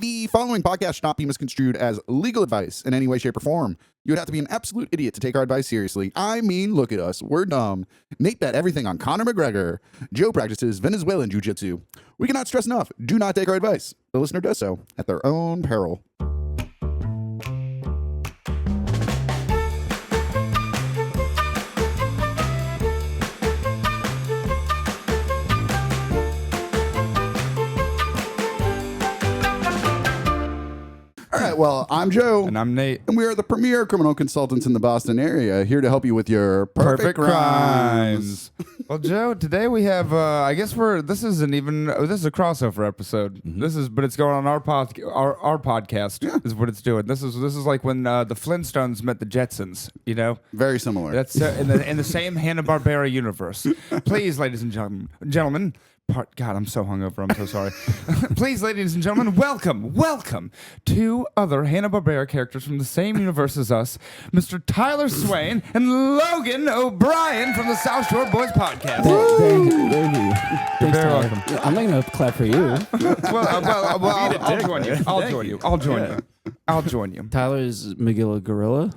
The following podcast should not be misconstrued as legal advice in any way, shape, or form. You would have to be an absolute idiot to take our advice seriously. I mean, look at us. We're dumb. Nate bet everything on Conor McGregor. Joe practices Venezuelan jiu-jitsu. We cannot stress enough. Do not take our advice. The listener does so at their own peril. All right, well, I'm Joe. And I'm Nate. And we are the premier criminal consultants in the Boston area, here to help you with your perfect crimes. Well, Joe, today we have, this is a crossover episode. But it's going on our podcast is what it's doing. This is like when the Flintstones met the Jetsons, you know? Very similar. That's in the same Hanna-Barbera universe. Please, ladies and gentlemen, God, I'm so hungover. I'm so sorry. Please, ladies and gentlemen, welcome two other Hanna-Barbera characters from the same universe as us, Mr. Tyler Swain and Logan O'Brien from the South Shore Boys podcast. Thank you. Thanks, very Tyler. welcome. I'm not going to clap for you. I'll join you. Tyler is McGilla Gorilla.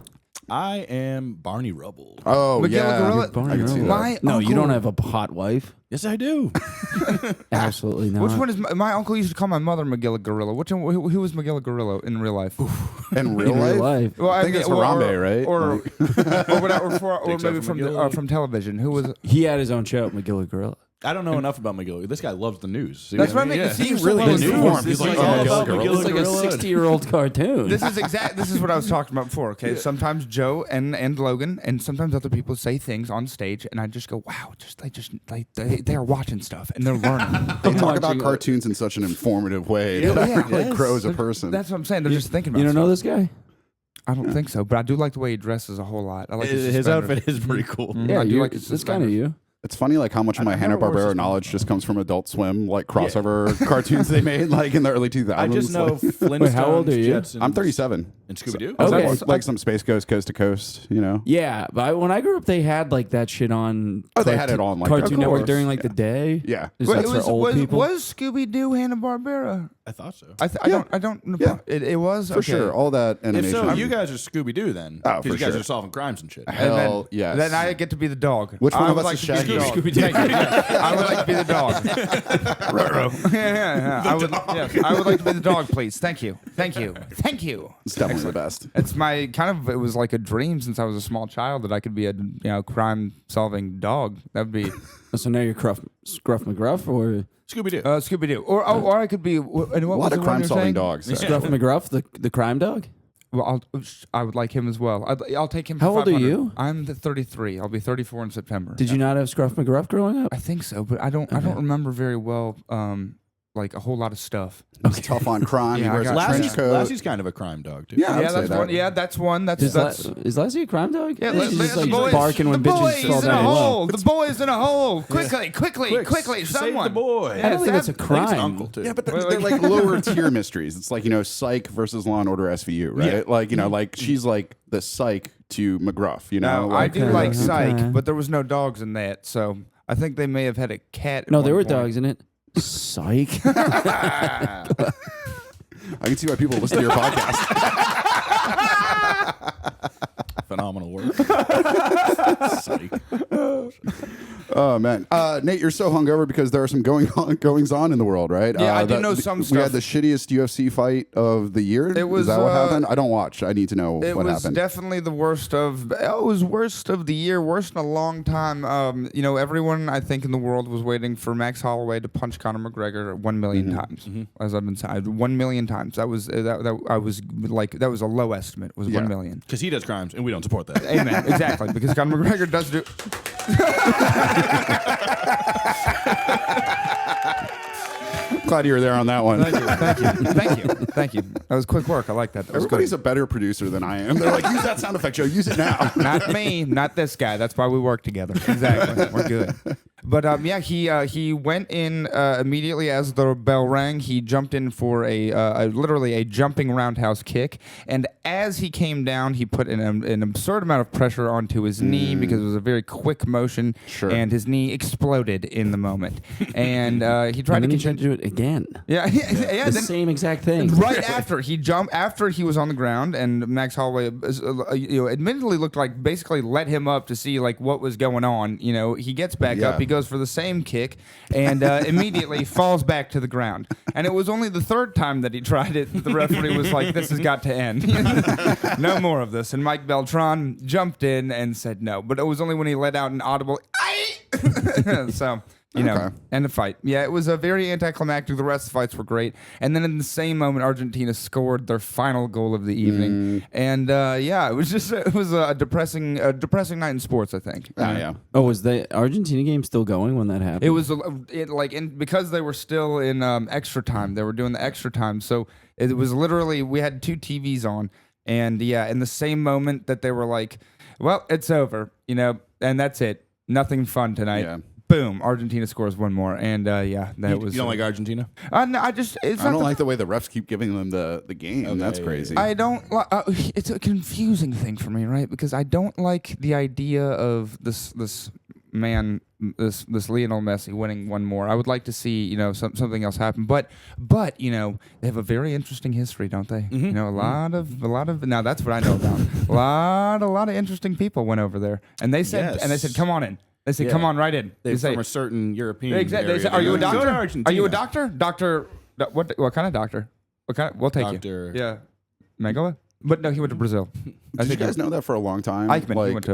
I am Barney Rubble. Oh, McGilla yeah. Gorilla? I can see that. No, you don't have a hot wife. Yes, I do. Absolutely not. Which one is my uncle used to call my mother McGilla Gorilla? Who was McGilla Gorilla in real life? In real In real life? life. Well, I think it's Harambe, right? Or maybe McGilla. from television. Who was? He had his own show, McGilla Gorilla. I don't know enough about McGill. This guy loves the news. See That's what what I mean. Yeah. He really was informed. He's He's like, like, oh, it's like a 60-year-old cartoon. This is what I was talking about before. Okay, sometimes Joe and Logan and sometimes other people say things on stage, and I just go, wow, they are watching stuff and they're learning. They talk about cartoons in such an informative way that it really grows a person. That's what I'm saying. They're just thinking about. You don't know stuff. this guy? I don't think so, but I do like the way he dresses a whole lot. I like His outfit is pretty cool. Yeah, I do like his it's kind of you. It's funny, like, how much of my Hanna-Barbera knowledge just comes from Adult Swim, like, crossover cartoons they made, like, in the early 2000s. I just know like, Flintstones. Wait, how old are you? Jetsons, I'm 37. And Scooby-Doo? Okay. Like some Space Ghost, Coast to Coast, you know? Yeah, but when I grew up, they had like that shit on. Oh, they had it on, like, Cartoon of Network course. during like the day. Yeah. Is that for old people? Was Scooby-Doo Hanna-Barbera? I thought so. I don't know. Yeah. It was? For sure. All that If animation. so, you guys are Scooby-Doo then. Oh, Because for you guys sure. are solving crimes and shit. Hell, yes. Then I get to be the dog. Which one I of would us like is to be Shaggy? the dog. I would like to be the dog. Yeah. I would like to be the dog, please. Thank you. It's definitely the best. It's my it was like a dream since I was a small child that I could be a crime-solving dog. That would be So now you're Scruff McGruff or Scooby-Doo. Scooby-Doo, or I could be. And what A was lot the of one you're crime-solving saying? dogs. Scruff McGruff, the crime dog? Well, I would like him as well. I'll take him. For How old are 500. you? I'm 33. I'll be 34 in September. Did you not have Scruff McGruff growing up? I think so, but I don't remember very well. Like a whole lot of stuff. He's tough on crime. Yeah, he wears a I got trench coat. Lassie's kind of a crime dog, too. Yeah, I'd say that's that. one. Yeah, that's one. That's Is Lassie a crime dog? Yeah, She's just the like boys- barking when the bitches boys fall in a down hole. low. The boys in a hole. Quickly, Save someone. the boy. I don't think that's a I think it's crime. an uncle, too. Yeah, but they're like lower tier mysteries. It's like, Psych versus Law and Order SVU, right? Yeah. Like, like she's like the Psych to McGruff, No, I like, do Okay, like okay. Psych, but there was no dogs in that, so I think they may have had a cat. at No, there one were point. dogs in it. Psych. I can see why people listen to your podcast. Phenomenal work. Psych. Oh man, Nate, you're so hungover because there are some goings on in the world, right? Yeah, I do know some We stuff. had the shittiest UFC fight of the year. It was, Is that what happened? I don't watch. I need to know It what was happened. definitely the worst of. It was worst of the year, worst in a long time. Everyone I think in the world was waiting for Max Holloway to punch Conor McGregor 1 million times, as I've been saying. 1 million times. That was I was like that was a low estimate. It was 1 million. Because he does crimes, and we don't support that. Amen. Exactly, because Conor McGregor does do. Glad you were there on that one. Thank you. That was quick work. I like that. That was Everybody's good. a better producer than I am. They're like, use that sound effect, Joe. Use it now. Not me, not this guy. That's why we work together. Exactly. We're good. But yeah, he went in immediately as the bell rang. He jumped in for literally a jumping roundhouse kick, and as he came down, he put an absurd amount of pressure onto his knee because it was a very quick motion, and his knee exploded in the moment. And he tried to do it again. Yeah, The same exact thing. Right after he jumped, after he was on the ground, and Max Holloway, admittedly looked like basically let him up to see like what was going on. He gets back up, he goes for the same kick, and immediately falls back to the ground. And it was only the third time that he tried it. The referee was like, "This has got to end. No more of this." And Mike Beltran jumped in and said no, but it was only when he let out an audible "Aye!" So. And the fight. Yeah, it was a very anticlimactic. The rest of the fights were great. And then in the same moment, Argentina scored their final goal of the evening. And it was a depressing night in sports, I think. Oh, was the Argentina game still going when that happened? It was because they were still in extra time. They were doing the extra time. So it was literally, we had two TVs on. And in the same moment that they were like, well, it's over, and that's it. Nothing fun tonight. Yeah. Boom! Argentina scores one more, and that was. You don't like Argentina? No, I don't like the way the refs keep giving them the game. Okay. That's crazy. I don't. It's a confusing thing for me, right? Because I don't like the idea of this man, this Lionel Messi winning one more. I would like to see something else happen, but they have a very interesting history, don't they? Mm-hmm. A lot of now that's what I know about. a lot of interesting people went over there, and they said come on in. They say, "Come on, right in." They're from a certain European. Exactly. They say, "Are you a doctor? Are you a doctor? Doctor? What kind of doctor? What kind? We'll take you." Yeah, Megala. But no, he went to Brazil. Did you guys know that for a long time? Eichmann, he went to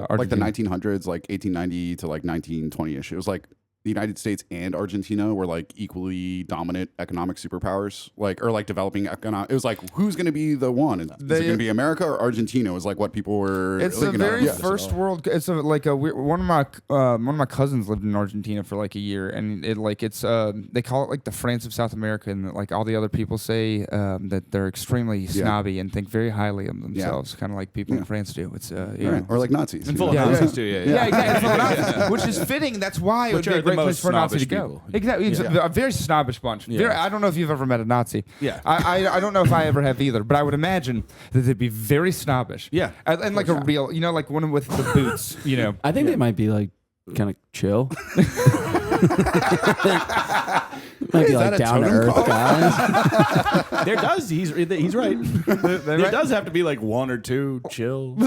like the 1900s, like 1890 to like 1920ish. It was like the United States and Argentina were like equally dominant economic superpowers, or developing economic. It was like, who's going to be the one? Is it going to be America or Argentina? Was like what people were. It's a very first world. It's one of my cousins lived in Argentina for like a year, and they call it like the France of South America, and like all the other people say that they're extremely snobby and think very highly of themselves, kind of like people in France do. It's right. Or like Nazis, and full of Nazis too. Yeah, exactly. Full of Nazis, which is fitting. That's why it would be a great place for a Nazi to go. Exactly. A very snobbish bunch. Yeah. I don't know if you've ever met a Nazi. Yeah. I don't know if I ever have either, but I would imagine that they'd be very snobbish. Yeah. And like a real, like one with the boots, I think they might be like kind of chill. Might be like down to earth guys. There does. He's right. There does have to be like one or two chill.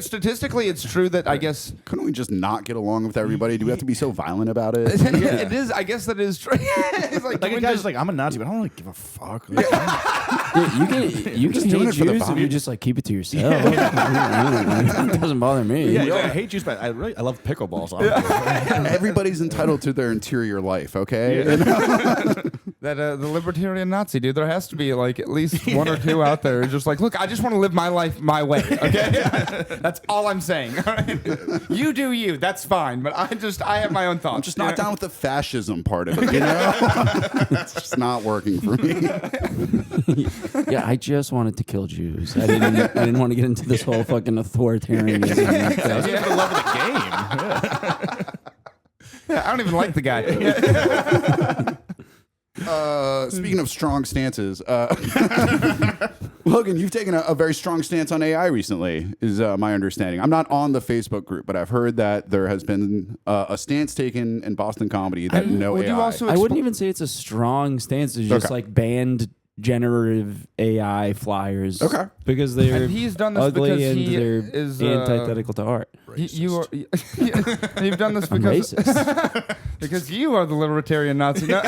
Statistically, it's true that I guess. Couldn't we just not get along with everybody? Do we have to be so violent about it? It is. I guess that is true. It's like a guy's like, I'm a Nazi, but I don't really give a fuck. You can hate Jews if you just like keep it to yourself. It doesn't bother me. Yeah, I hate Jews, but I love pickleball. So everybody's entitled to their interior life, okay? Yeah. That the libertarian Nazi, dude. There has to be like at least one or two out there who's just like, look, I just want to live my life my way. Okay, that's all I'm saying. All right? You do you. That's fine. But I have my own thoughts. I'm just not down with the fascism part of it. It's just not working for me. Yeah, I just wanted to kill Jews. I didn't want to get into this whole fucking authoritarianism. I was for the love of the game. Yeah, I don't even like the guy. Speaking of strong stances, Logan, you've taken a very strong stance on AI recently, is my understanding. I'm not on the Facebook group, but I've heard that there has been a stance taken in Boston comedy that AI. I wouldn't even say it's a strong stance. It's just like banned generative AI flyers. Okay. Because they're he's done this ugly because and he they're is antithetical to art. You've done this I'm because racist. because you are the libertarian Nazi. One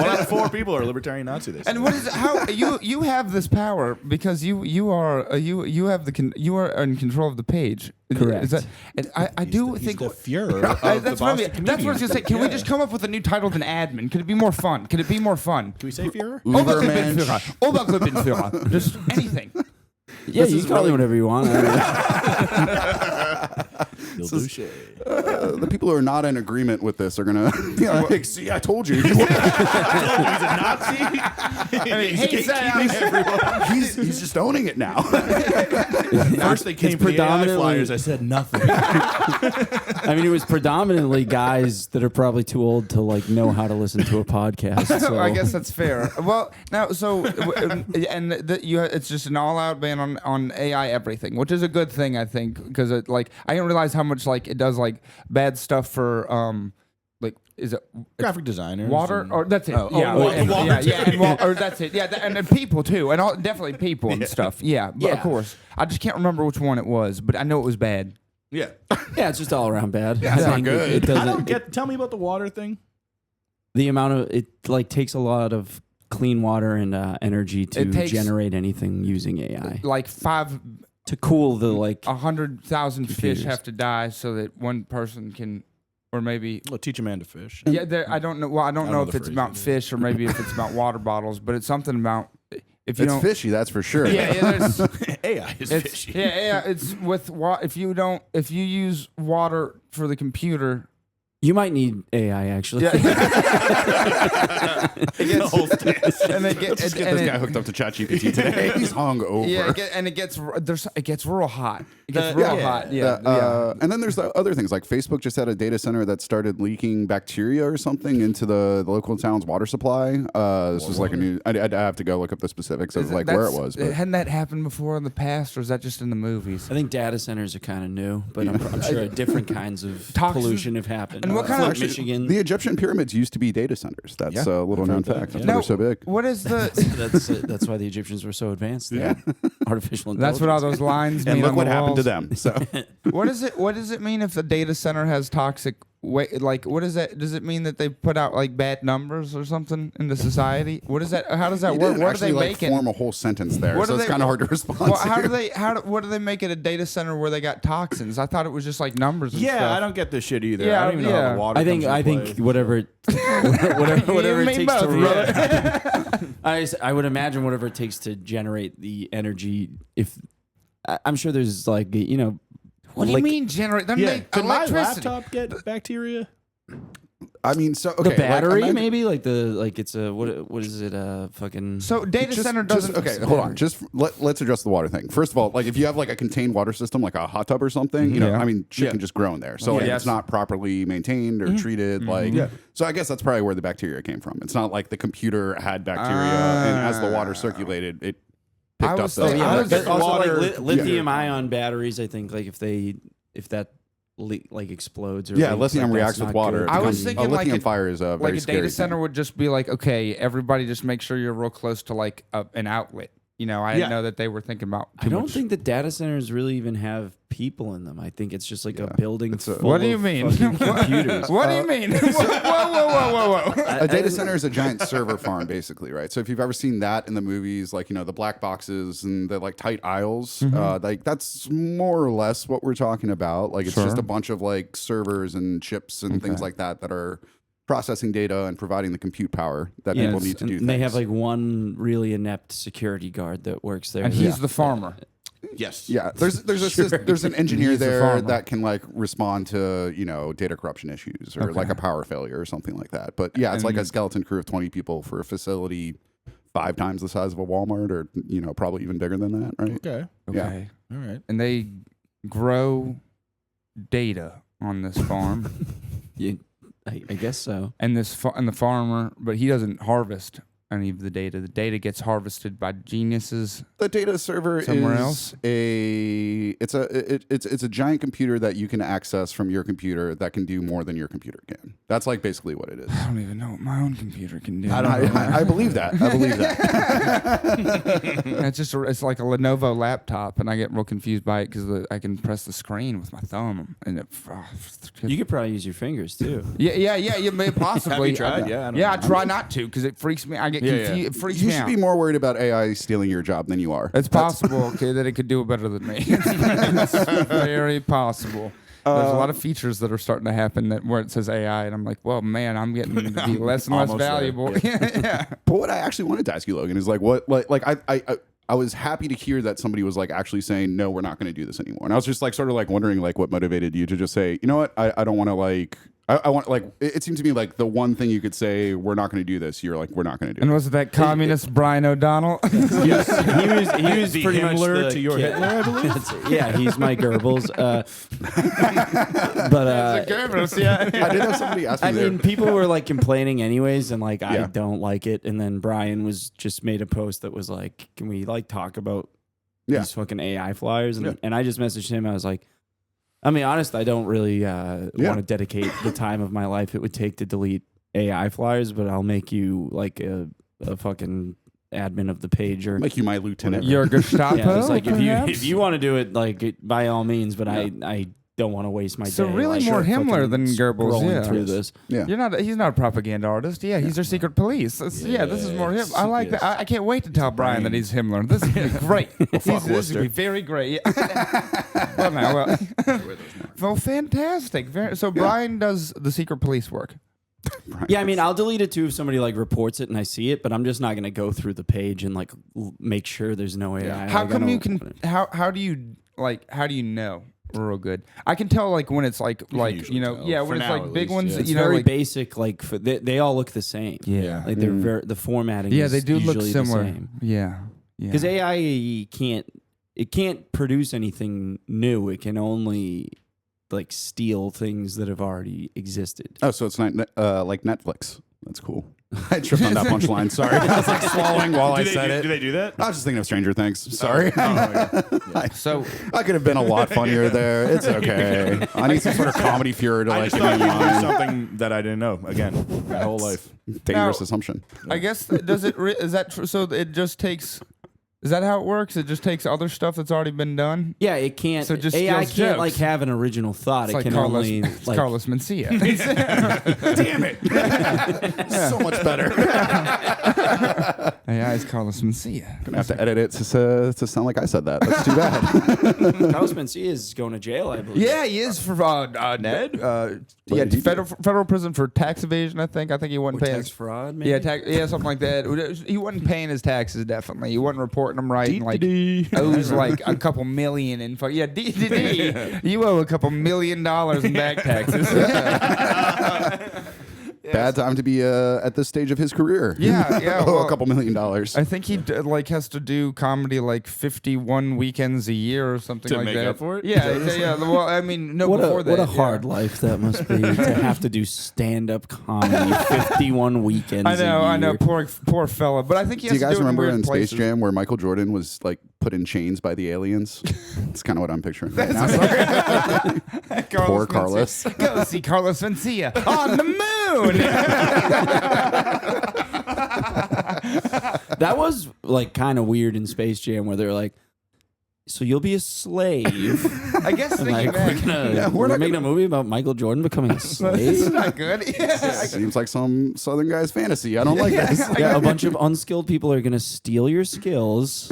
out of four people are libertarian Nazi. And what is how you have this power because you are you are in control of the page. Correct. Is that, and I do think the Fuhrer of that's the what Boston that's what I was gonna say. Can we just come up with a new title than admin? Could it be more fun? Could it be more fun? Can we say Fuhrer? Obergruppenführer. Just anything. Yeah, you can call it whatever you want. You'll do shit. The people who are not in agreement with this are gonna like, see, I told you. He's a Nazi. He's just owning it now. First they came for the AI flyers. I said nothing. I mean, it was predominantly guys that are probably too old to like know how to listen to a podcast. So. I guess that's fair. Well, now, so it's just an all-out ban on AI everything, which is a good thing, I think, because I didn't realize how much like it does like bad stuff for like is it Graphic designers. water or that's it? water Or that's it. Yeah, and people too, and definitely people and stuff. Yeah, but of course, I just can't remember which one it was, but I know it was bad. Yeah. Yeah, it's just all around bad. Yeah, it's I not think good. It I doesn't. don't get. Tell me about the water thing. The amount of it like takes a lot of clean water and energy to generate anything using AI. Like To cool the like 100,000 fish computers. have to die so that one person can, or maybe. Well, teach a man to fish. Yeah, I don't know. Well, I don't know know if the it's phrase about either. fish or maybe if it's about water bottles, but it's something about if you It's don't. fishy, that's for sure. There's, AI is it's, fishy. it's with if you use water for the computer. you might need AI actually. Yeah. The whole test. and it Let's get this guy hooked up to ChatGPT today. He's hung over. Yeah, it gets real hot. It gets real hot. Yeah, And then there's the other things like Facebook just had a data center that started leaking bacteria or something into the local town's water supply. This was like a new. I'd have to go look up the specifics of like where it was. But Hadn't that happened before in the past, or is that just in the movies? I think data centers are kind of new, but I'm sure different kinds of Toxins- pollution have happened. And what kind of- Flint, Michigan? the Egyptian pyramids used to be data centers. That's a little known fact. That's why Now, they're so big. What is the? that's why the Egyptians were so advanced. Yeah, artificial intelligence. That's what all those lines mean. And look on what the happened to walls. them. So What does it mean if the data center has toxic like what is that? Does it mean that they put out like bad numbers or something into society? What is that? How does that you work? didn't What are actually they like making? form a whole sentence there, What so do it's they- kind of hard to respond. Well, how to. do they? What do they make at a data center where they got toxins? I thought it was just like numbers. And Yeah, stuff. I don't get this shit either. Yeah, I don't even know how the water. I think comes into play. whatever You it mean takes both, to brother. I would imagine whatever it takes to generate the energy. If I'm sure there's like What do you mean generate? They Yeah, make could my electricity. laptop get bacteria? I mean, so okay, the battery like, maybe it's a what is it fucking So data center just- doesn't. okay, hold on. Just let's address the water thing. First of all, like if you have like a contained water system, like a hot tub or something, you know, Yeah. I mean, shit can just grow in there. So like, Yes. it's not properly maintained or treated. Like, so I guess that's probably where the bacteria came from. It's not like the computer had bacteria, and as the water circulated, it I picked up was the. thinking- I was- but also water- like lithium ion batteries. I think like if that like explodes or Yeah, leaks, lithium like, reacts that's with not water. good. It I was becomes- thinking a like lithium a- fire is a very Like a scary data center thing. would just be like, okay, everybody just make sure you're real close to like an outlet. You know, I didn't know that they were thinking about. I don't think the data centers really even have people in them. I think it's just like a building. It's a- full What do you of mean? fucking computers. What do you mean? Whoa! A data center is a giant server farm, basically, right? So if you've ever seen that in the movies, like the black boxes and the like tight aisles, like that's more or less what we're talking about. Like it's just a bunch of like servers and chips and things like that that are processing data and providing the compute power that people need to do. And they have like one really inept security guard that works there. And he's the farmer. Yes. Yeah, there's an engineer He's the there farmer. that can like respond to data corruption issues or like a power failure or something like that. But yeah, it's like a skeleton crew of 20 people for a facility 5 times the size of a Walmart, or probably even bigger than that, right? Okay. Okay. All right. And they grow data on this farm, I guess so. and and the farmer, but he doesn't harvest any of the data. The data gets harvested by geniuses. The data server Somewhere is else? it's a giant computer that you can access from your computer that can do more than your computer can. That's like basically what it is. I don't even know what my own computer can do. I believe that. I believe that. It's like a Lenovo laptop, and I get real confused by it because I can press the screen with my thumb, and it. You could probably use your fingers too. Yeah, possibly. Have you tried? Yeah, I don't I know. try not to because it freaks me. I get confused. It freaks You me should out. be more worried about AI stealing your job than you are. It's possible, okay, that it could do it better than me. It's very possible. There's a lot of features that are starting to happen where it says AI, and I'm like, well, man, I'm getting to be less and less Almost there. valuable. Yeah. But what I actually wanted to ask you, Logan, is like what I was happy to hear that somebody was like actually saying, no, we're not going to do this anymore. And I was just like, sort of like wondering like what motivated you to just say, you know what, I don't want to like, I want like, it seemed to me like the one thing you could say, we're not going to do this. You're like, we're not going to do it. And was it that communist Brian O'Donnell? he was pretty much Himmler the to your kid. Hitler, I believe. Yeah, he's my Goebbels. But I did have somebody ask me I mean, people were like complaining anyways, and like I Yeah. don't like it. And then Brian was just made a post that was like, "Can we like talk about these fucking AI flyers?" And I just messaged him. I was like, I mean, honest, I don't really want to dedicate the time of my life it would take to delete AI flyers, but I'll make you like a fucking admin of the page or make you my lieutenant. You're a Gestapo. yeah, it's like perhaps? if you want to do it, like by all means. But I don't want to waste my So day. really like, more Himmler fucking than Goebbels, scrolling yeah. through this. Yeah. He's not a propaganda artist. Yeah, he's their secret police. This is more him. I like that. I can't wait to tell Brian that he's Himmler. This is gonna be great. This is gonna be very great. Yeah. Well, fantastic. So Brian does the secret police work. Yeah, I mean, I'll delete it too if somebody like reports it and I see it, but I'm just not going to go through the page and like make sure there's no AI. How come you can? How do you know? Real good. I can tell like when it's like usually when tell. For it's now, like at big least, ones. yeah. That, It's you know, very like, basic. Like they all look the same. Yeah. like they're the formatting. Yeah, is they do look usually similar. the same. Yeah. Because AI can't produce anything new. It can only like steal things that have already existed. Oh, so it's not like Netflix. That's cool. I tripped on that punchline. Sorry. I was like swallowing while I said it. Do they do that? I was just thinking of Stranger Things. Sorry. So I could have been a lot funnier there. It's okay. I need some sort of comedy furor to I like just give me thought you knew mine. something that I didn't know. Again, my whole life. Dangerous Now- assumption. I guess does it? Is that so? It just takes. Is that how it works? It just takes other stuff that's already been done. Yeah, it can't. So just AI steals can't jokes. like have an original thought. It's It like can Carlos, only it's like Carlos Mencia. Damn it. So much better. AI is Carlos Mencia. Gonna have to edit it to sound like I said that. That's too bad. Carlos Mencia is going to jail, I believe. Yeah, he is for Ned. Yeah, did he federal prison for tax evasion. I think he wasn't Or paying tax fraud. Maybe? Yeah, something like that. He wasn't paying his taxes. Definitely, he wasn't reporting them right. And, like owes like a couple million in you owe a couple $1 million in back taxes. Bad time to be at this stage of his career. Yeah. Oh, Well, a couple $1 million. I think he has to do comedy like 51 weekends a year or something To like make that. up for it? Yeah. Well, I mean, no. What before that, a hard life that must be to have to do stand-up comedy 51 weekends. I a know. year. Poor fella. But I think he Do has you guys to do it remember in in weird Space places. Jam where Michael Jordan was like put in chains by the aliens? It's kind of what I'm picturing right now. Poor Carlos. Mencia. Go see Carlos Mencia on the moon. That was like kind of weird in Space Jam where they're like, so you'll be a slave. I guess And, thinking like, back, we're making a movie about Michael Jordan becoming a this slave. is not good. Seems like some Southern guy's fantasy. I don't like this. Yeah, a bunch of unskilled people are going to steal your skills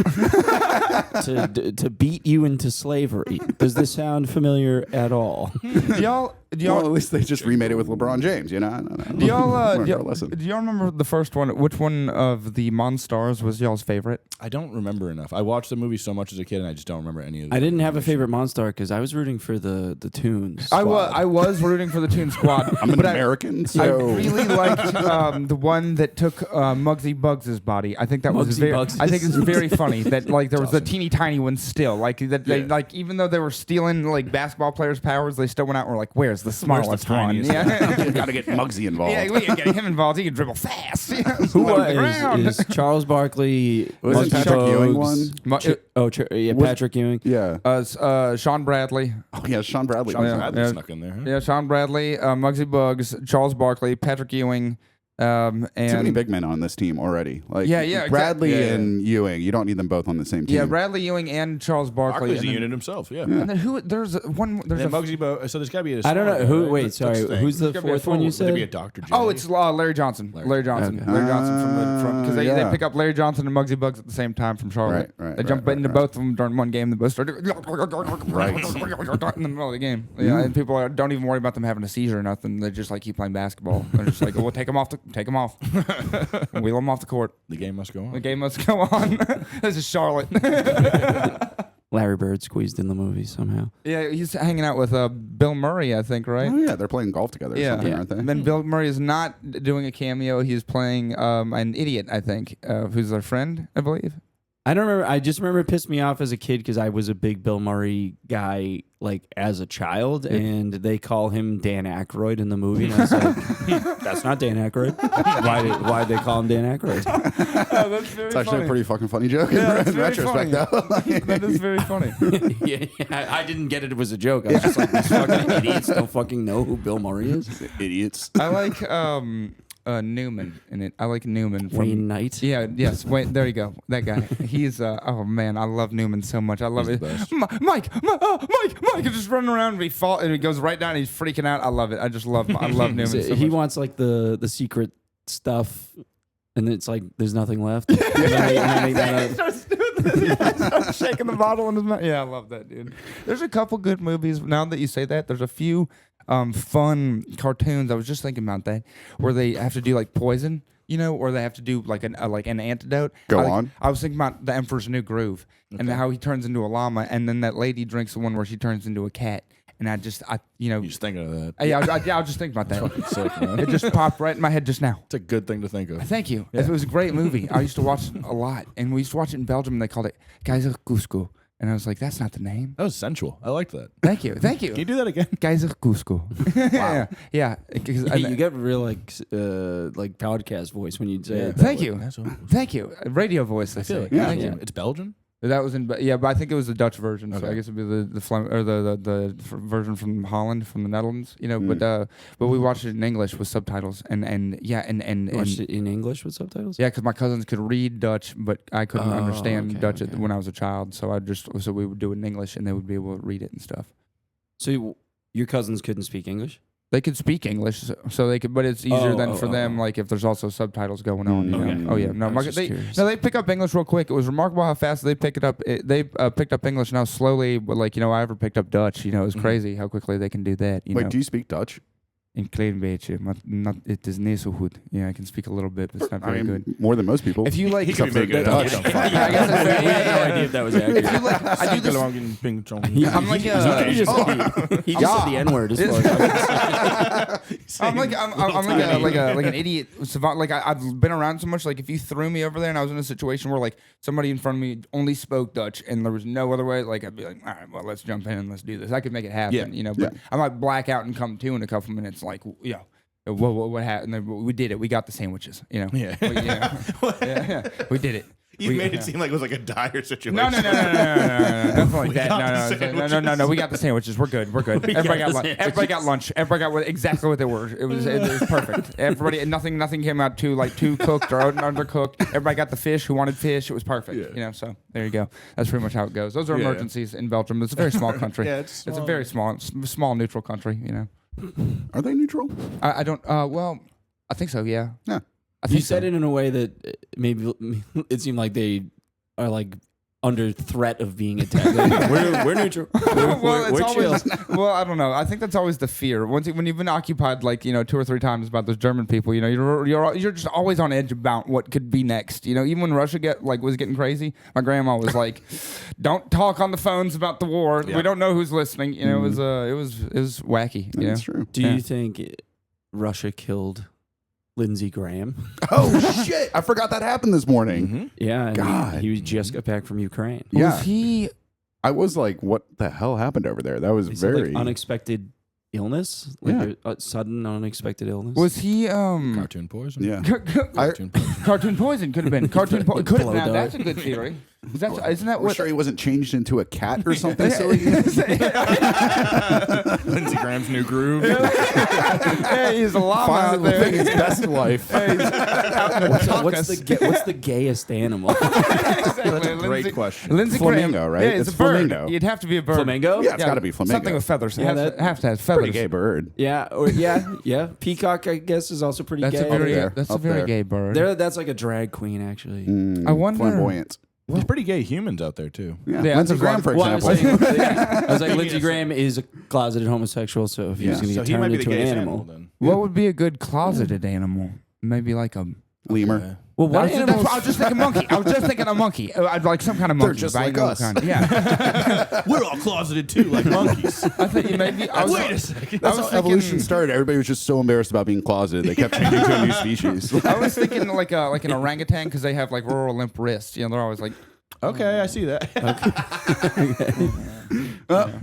to beat you into slavery. Does this sound familiar at all? Y'all, Well, at least they just remade it with LeBron James, you know? I don't know. do y'all, Learned our lesson. do y'all remember the first one? Which one of the Monstars was y'all's favorite? I don't remember enough. I watched the movie so much as a kid, and I just don't remember any of it. I didn't have a favorite Monstar because I was rooting for the Toons. I was rooting for the Toon Squad. I'm an but American, I so... really liked the one that took Muggsy Bugs' body. I think that was Muggsy very. Bugs. I think it's very funny that like there was a teeny tiny one still like that. They like even though they were stealing like basketball players' powers, they still went out and were like, "Where's the smallest one?" tiniest Yeah, Gotta get Muggsy involved. yeah, we can get him involved. He can dribble fast. Who Slow to the ground. is Charles Barkley? Was it Muggsy Patrick Ewing Bugs, one? Patrick Ewing. Yeah. Sean Bradley. Oh, yeah, Sean Bradley. Sean was Bradley yeah. snuck in there. Huh? Yeah, Sean Bradley, Muggsy Bugs, Charles Barkley, Patrick Ewing, and Too many big men on this team already. Like Yeah, Bradley exactly. and Ewing. You don't need them both on the same team. yeah, Bradley Ewing and Charles Barkley. Barkley's a and then- unit himself. Yeah. And then who? There's one. There's And a. then Muggsy so there's got to be a. I don't know star, who. right? Wait, That's sorry. the thing. Who's the There's gotta be a fourth one you forward. Would it be a said? Dr. J? Oh, it's Larry Johnson. Larry Johnson. Okay. Larry Johnson from because yeah. they pick up Larry Johnson and Muggsy Bugs at the same time from Charlotte. Right, They jump into both of them during one game. They both start in the middle of the game. Yeah, and people don't even worry about them having a seizure or nothing. They just like keep playing basketball. They're just like, we'll take them off the take them off. Wheel them off the court. The game must go on. The game must go on. This is Charlotte. Larry Bird squeezed in the movie somehow. Yeah, he's hanging out with Bill Murray, I think, right? Oh yeah, they're playing golf together. Or something, aren't they? And then Bill Murray is not doing a cameo. He's playing an idiot, I think, who's their friend, I believe. I don't remember. I just remember it pissed me off as a kid because I was a big Bill Murray guy, like as a child, and they call him Dan Aykroyd in the movie, and I was like, "That's not Dan Aykroyd. Why did they call him Dan Aykroyd?" Oh, that's very It's actually funny. a pretty fucking funny joke Yeah, in that's very retrospect, funny. though. That is very funny. I didn't get it was a joke. I was just like, these fucking idiots don't fucking know who Bill Murray is. Idiots. I like Newman in it. I like Newman from Wayne Knight. Yeah, yes. Wait, there you go. That guy. He's oh man, I love Newman so much. I love He's it. the best. Mike, is just running around and he goes right down and he's freaking out. I love it. I love Newman so He much. wants like the secret stuff, and it's like there's nothing left. And then He starts doing this. Yeah, he starts shaking the bottle in his mouth. Yeah, I love that, dude. There's a couple good movies. Now that you say that, there's a few fun cartoons. I was just thinking about that, where they have to do like poison, or they have to do like an antidote. Go on. I was thinking about The Emperor's New Groove and how he turns into a llama, and then that lady drinks the one where she turns into a cat. And I just You're just thinking of that. I was just thinking about that. Fucking sick, man. It just popped right in my head just now. It's a good thing to think of. Thank you. It was a great movie. I used to watch it a lot, and we used to watch it in Belgium, and they called it Keizer Cusco. And I was like, that's not the name. That was sensual. I liked that. Thank you. Can you do that again? Keizer Cusco. Wow. Yeah. you get real like podcast voice when you say it. Thank you. Thank you. Radio voice, I say. Yeah. Thank you. It's Belgian? That was but I think it was the Dutch version, so Okay. I guess it'd be the version from Holland, from the Netherlands, But we watched it in English with subtitles, and Watched it in English with subtitles. yeah, because my cousins could read Dutch, but I couldn't understand okay, Dutch okay. when I was a child, so we would do it in English, and they would be able to read it and stuff. So your cousins couldn't speak English? They could speak English, so they could, but it's easier than for them. Like if there's also subtitles going on. Okay. Oh yeah, no, I was just they curious. pick up English real quick. It was remarkable how fast they pick it up. They picked up English now slowly, but I ever picked up Dutch. It was crazy how quickly they can do that. Wait, do you speak Dutch? Een klein beetje, maar not. It is niet so good. Yeah, I can speak a little bit, but it's not very good. More than most people. If you like, He could be making it up. You don't fucking I guess that's we had no idea if that was accurate. If you like, I do this. I'm like he just said the N-word as far as I'm like an idiot savant. Like I've been around so much. Like if you threw me over there and I was in a situation where like somebody in front of me only spoke Dutch and there was no other way, like I'd be like, all right, well let's jump in and let's do this. I could make it happen, But I might black out and come to in a couple minutes. Like what happened? And then we did it. We got the sandwiches. Yeah. We did it. You made it seem like it was like a dire situation. No. Nothing like We that. got the No. We got the sandwiches. We're good. Everybody got lunch. Everybody got lunch. Everybody got exactly what they were. It was perfect. Everybody, nothing came out too cooked or undercooked. Everybody got the fish who wanted fish. It was perfect. Yeah. So there you go. That's pretty much how it goes. Those are Yeah. emergencies in Belgium. It's a very small country. It's a very small neutral country. Are they neutral? I don't. Well, I think so. Yeah. Yeah. I think you said it in a way that maybe it seemed like they are like under threat of being attacked. Like, we're neutral. We're chill. Well, I don't know. I think that's always the fear. When you've been occupied, 2 or 3 times about those German people, you're just always on edge about what could be next. Even when Russia was getting crazy, my grandma was like, "Don't talk on the phones about the war. Yeah. We don't know who's listening." It was wacky. That's true. Do you think Russia killed Lindsey Graham? Oh shit! I forgot that happened this morning. Mm-hmm. Yeah, and God. he just got back from Ukraine. Yeah. Was he? I was like, "What the hell happened over there?" That was He said, very like, unexpected illness, like a sudden unexpected illness. Was he? Cartoon poison. yeah. Cartoon poison. Cartoon poison could have been. Cartoon poison could have. Blow Now dart. that's a good theory. Isn't that We're what? sure he wasn't changed into a cat or something silly. Lindsey Graham's new groove. Hey, he's a llama out Finally there. living his best life. what's the gayest animal? That's a great question. Lindsey Flamingo, Graham, right? Yeah, it's It's a bird. flamingo. You'd have to be a bird. Flamingo? Yeah, it's got to be flamingo. Something with feathers. Yeah, It has to have feathers. Pretty gay bird. Yeah. Peacock, I guess, is also pretty That's gay. a very there, that's a up very there. gay bird. That's like a drag queen, actually. I wonder- Flamboyant. There's pretty gay humans out there too. Yeah. Yeah, Lindsey that's a Graham, lot- for Well, I example. was like, Lindsey Graham is a closeted homosexual, so if he was going to So get he might turned be the into an gayest animal, then. What would be a good closeted animal? maybe like a Lemur. Well, what I animals? was just thinking monkey. I was just thinking a monkey. I'd like some kind of monkey. just but I like know us. Kind. Yeah. We're all closeted too, like monkeys. I think maybe. Wait a second. That's I how was evolution thinking- started. Everybody was just so embarrassed about being closeted. They kept changing to a new species. I was thinking like an orangutan because they have like rural limp wrists. You know, they're always like. Okay, I see that.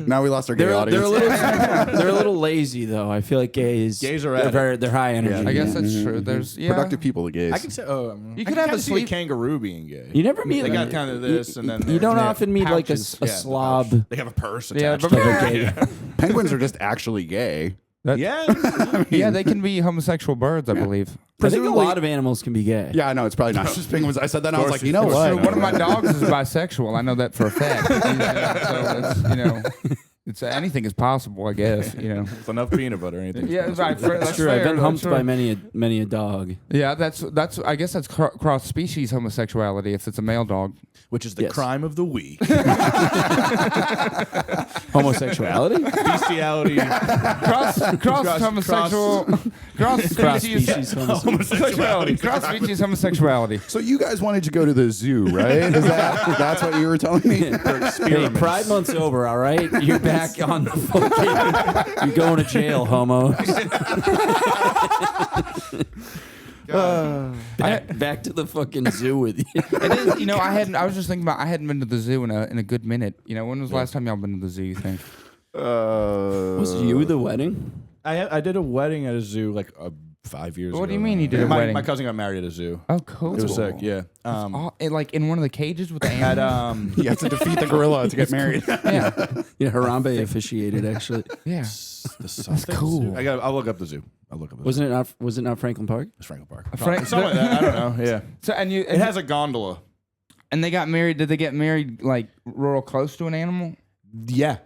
Now we lost our gay They're audience. a little lazy though. I feel like gays are they're high energy. I guess that's true. There's Productive people, the gays. I can say, You I could can have kinda a see sleep- kangaroo being gay. You never meet They like got kind of this, and then you don't they have often meet like a pouches. Yeah, the slob. pouch. They have a purse Yeah, attached. but- to it. Penguins are just actually gay. Yeah. Yeah, they can be homosexual birds, I believe. I think a Presumably- lot of animals can be gay. Yeah, I know. It's probably not just penguins. I said that and I was like, you know course. what? So one of my dogs is bisexual. I know that for a fact. So it's anything is possible, I guess. With enough peanut butter or anything. Yeah, right. That's True. I've fair, been humped that's by true. many a dog. Yeah, that's. I guess that's cross species homosexuality if it's a male dog. Which is the Yes. crime of the week. Homosexuality? Bestiality. Cross homosexual. Cross species Cross-species homosexuality. Cross species homosexuality. So you guys wanted to go to the zoo, right? That's what you were telling me? Hey, Pride Month's over, all right? You're back on the fucking... You're going to jail, homos. Back to the fucking zoo with you. It is. I was just thinking about. I hadn't been to the zoo in a good minute. When was the last time y'all been to the zoo? You think? Was you the wedding? I did a wedding at a zoo like 5 years ago. What do you mean you did a my, wedding? My cousin got married at a zoo. Oh, cool. It was sick, yeah. Like in one of the cages with the At, animals. You have to defeat the gorilla to get married. Yeah, Yeah, Harambe officiated, actually. yeah. That's cool. I'll look up the zoo. I'll look up the zoo. Was it not Franklin Park? It's Franklin Park. Frank- Something like that. I don't know. Yeah. So It has a gondola. and they got married. Did they get married like real close to an animal? Yeah.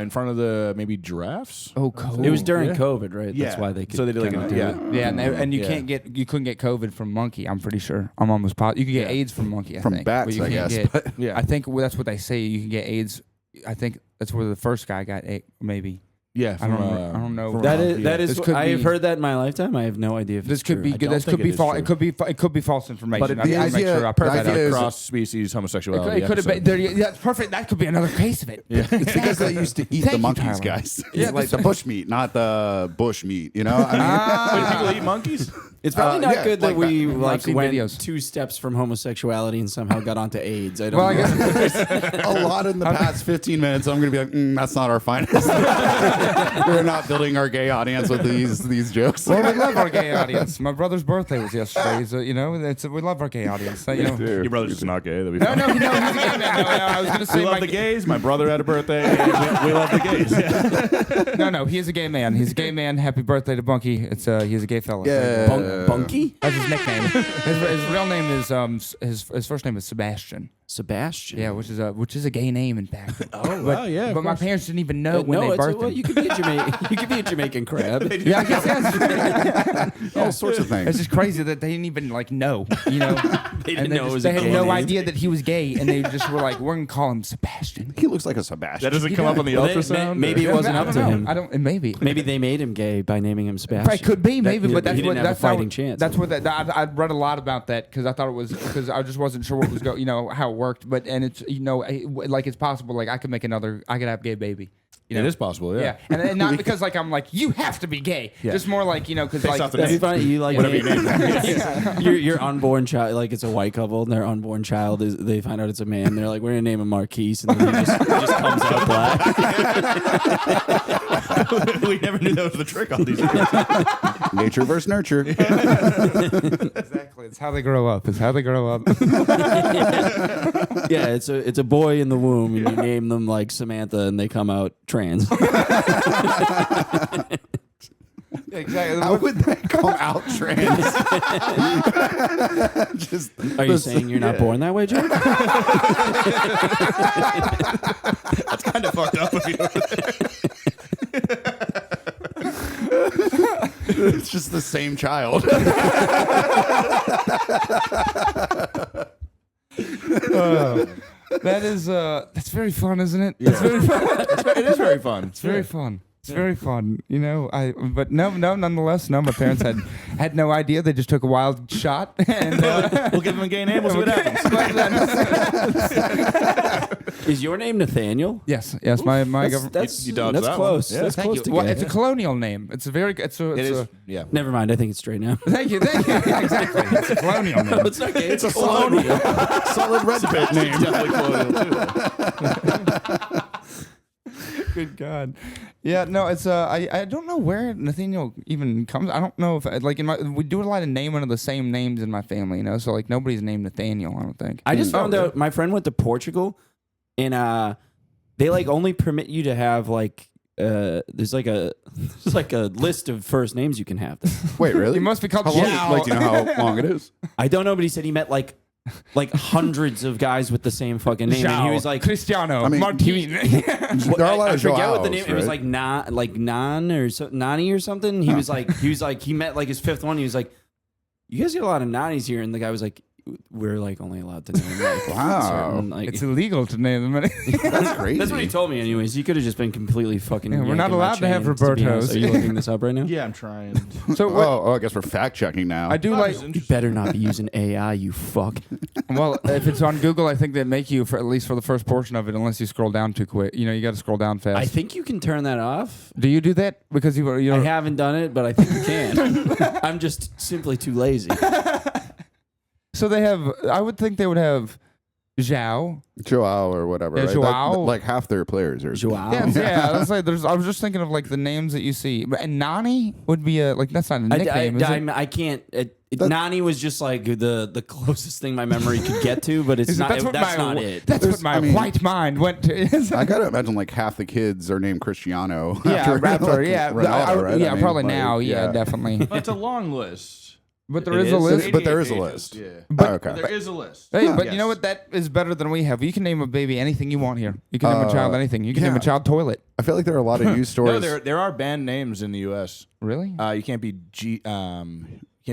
In front of the maybe giraffes. Oh, cool. It was during Yeah. COVID, right? That's why they could. So they did like kinda a, do yeah. it. Yeah, and you Yeah. you couldn't get COVID from monkey. I'm pretty sure. I'm almost positive. You could get AIDS from monkey. I From think, bats, but you I can't guess, get- but- Yeah. I think that's what they say. You can get AIDS. I think that's where the first guy got AIDS. Maybe. Yeah. I don't know. from- That is yeah. that is. This could I have be- heard that in my lifetime. I have no idea if This it's could true. be I good. don't This think could be it is false. true. It could be false information. But I just want to make sure I put the that idea out. is- cross species homosexuality. It could have been. That's perfect. That could be another case of it. Yeah. It's because they used to eat Thank the you, monkeys, Tyler. guys. Yeah, It's like the bush meat, not the bush meat. You know? I mean, Wait, people eat monkeys? It's probably not yeah, good that like we I've like seen went videos. 2 steps from homosexuality and somehow got onto AIDS. I don't Well, I know. guess a lot in the past 15 minutes, I'm going to be like, that's not our finest. We're not building our gay audience with these jokes. well, we love our gay audience. My brother's birthday was yesterday. So, we love our gay audience. Your brother's just not gay. That'd be No, fine. no, he's a gay man. No, I was going to say We love my the gays. My brother had a birthday. We love the gays. No, he is a gay man. He's a gay man. Happy birthday to Bunky. He's a gay fella. Yeah. Bunky? That's his nickname. His real name is his first name is Sebastian. Sebastian. Yeah, which is a gay name in fact. Oh, wow, yeah. of But my course. parents didn't even know when no, they it's birthed well, him. you could be a Jamaican. You could be a Jamaican crab. Yeah, I guess that's All sorts of It's things. just crazy that they didn't even know. They didn't know it was They a had gay no name. idea that he was gay, and they just were like, "We're gonna call him Sebastian." He looks like a Sebastian. That doesn't come up on the Well, they- ultrasound? maybe it wasn't I up don't to know. him. I don't. Maybe. Maybe they made him gay by naming him Sebastian. It could be, maybe, but that's he didn't what have that's a fighting how, chance. That's what that I read a lot about that because I thought it was because I just wasn't sure what was how it worked. But and it's like it's possible like I could have a gay baby. It is possible, yeah. Yeah, and not because like I'm like you have to be gay. Yeah. Just more like because Based like off the That'd be name. funny. You like Whatever you name it. your unborn child, like it's a white couple, and their unborn child is. They find out it's a man. They're like, we're gonna name him Marquise, and then he just comes out black. We never knew that was the trick on these kids. Nature versus nurture. exactly. It's how they grow up. It's how they grow up. Yeah, it's a boy in the womb, and you name them like Samantha, and they come out trans. Exactly. How would that come out trans? Just Are you saying you're not born that way, Joe? That's kind of fucked up of you. it's just the same child. That's very fun, isn't it? Yeah. It's very fun. It is very fun. It's very fun. It's very fun, you know. But nonetheless, no. My parents had no idea. They just took a wild shot, and We'll give him a gay name. We'll see what happens. Is your name Nathaniel? Yes. My government. That's You dodged that close. one. Yeah. That's Thank close you. to Well, gay. it's a colonial name. It's a very. It's a. It It's is. a Yeah. Never mind. I think it's straight now. thank you. Yeah, exactly. It's a colonial name. It's not gay. It's a colonial. Solid red pit name. Definitely colonial too. Good God. Yeah, no, it's I don't know where Nathaniel even comes. I don't know if like we do a lot of naming of the same names in my family, you know. So like nobody's named Nathaniel. I don't think. I just found out my friend went to Portugal, and they like only permit you to have like there's like a list of first names you can have. Wait, really? He must be called How long? Zhao. Like, do you know how long it is? I don't know, but he said he met like hundreds of guys with the same fucking name, and he was like Cristiano. I mean, Martin. There are a lot I of forget what the Joaos, name. It was right? like Nan or Nani or something. He was like he met like his fifth one. He was like, "You guys get a lot of Nannies here," and the guy was like, "We're like only allowed to name like Wow. certain, like." It's illegal to name them. That's crazy. That's what he told me, anyways. He could have just been completely fucking. Yeah, we're not yanking my allowed to have chain, be honest. Robertos. Are you looking this up right now? Yeah, I'm trying. So what? Oh, I guess we're fact checking now. I do like. You better not be using AI, you fuck. Well, if it's on Google, I think they make you for at least for the first portion of it, unless you scroll down too quick. You know, you got to scroll down fast. I think you can turn that off. Do you do that because you I haven't done it, but I think you can. I'm just simply too lazy. So they have. I would think they would have Zhao. Joao or whatever. Yeah, right? Joao. Like half their players are. Joao. Yeah. I was like, I was just thinking of like the names that you see, and Nani would be a like that's not a nickname. is it? I can't. Nani was just like the closest thing my memory could get to, but it's not. That's not it. That's what my white mind went to. I gotta imagine like half the kids are named Cristiano. Yeah, after, rapper. like, Yeah, Ronaldo, right? yeah, I mean, probably like, now. Yeah, definitely. But it's a long list. But there It is a list. But there is a 88 list. pages, Yeah. But- okay. There is a list. Hey, but Yes. you know what? That is better than we have. You can name a baby anything you want here. You can name a child anything. You can name a yeah. child toilet. I feel like there are a lot of news stories. No, there are banned names in the U.S. Really? You can't be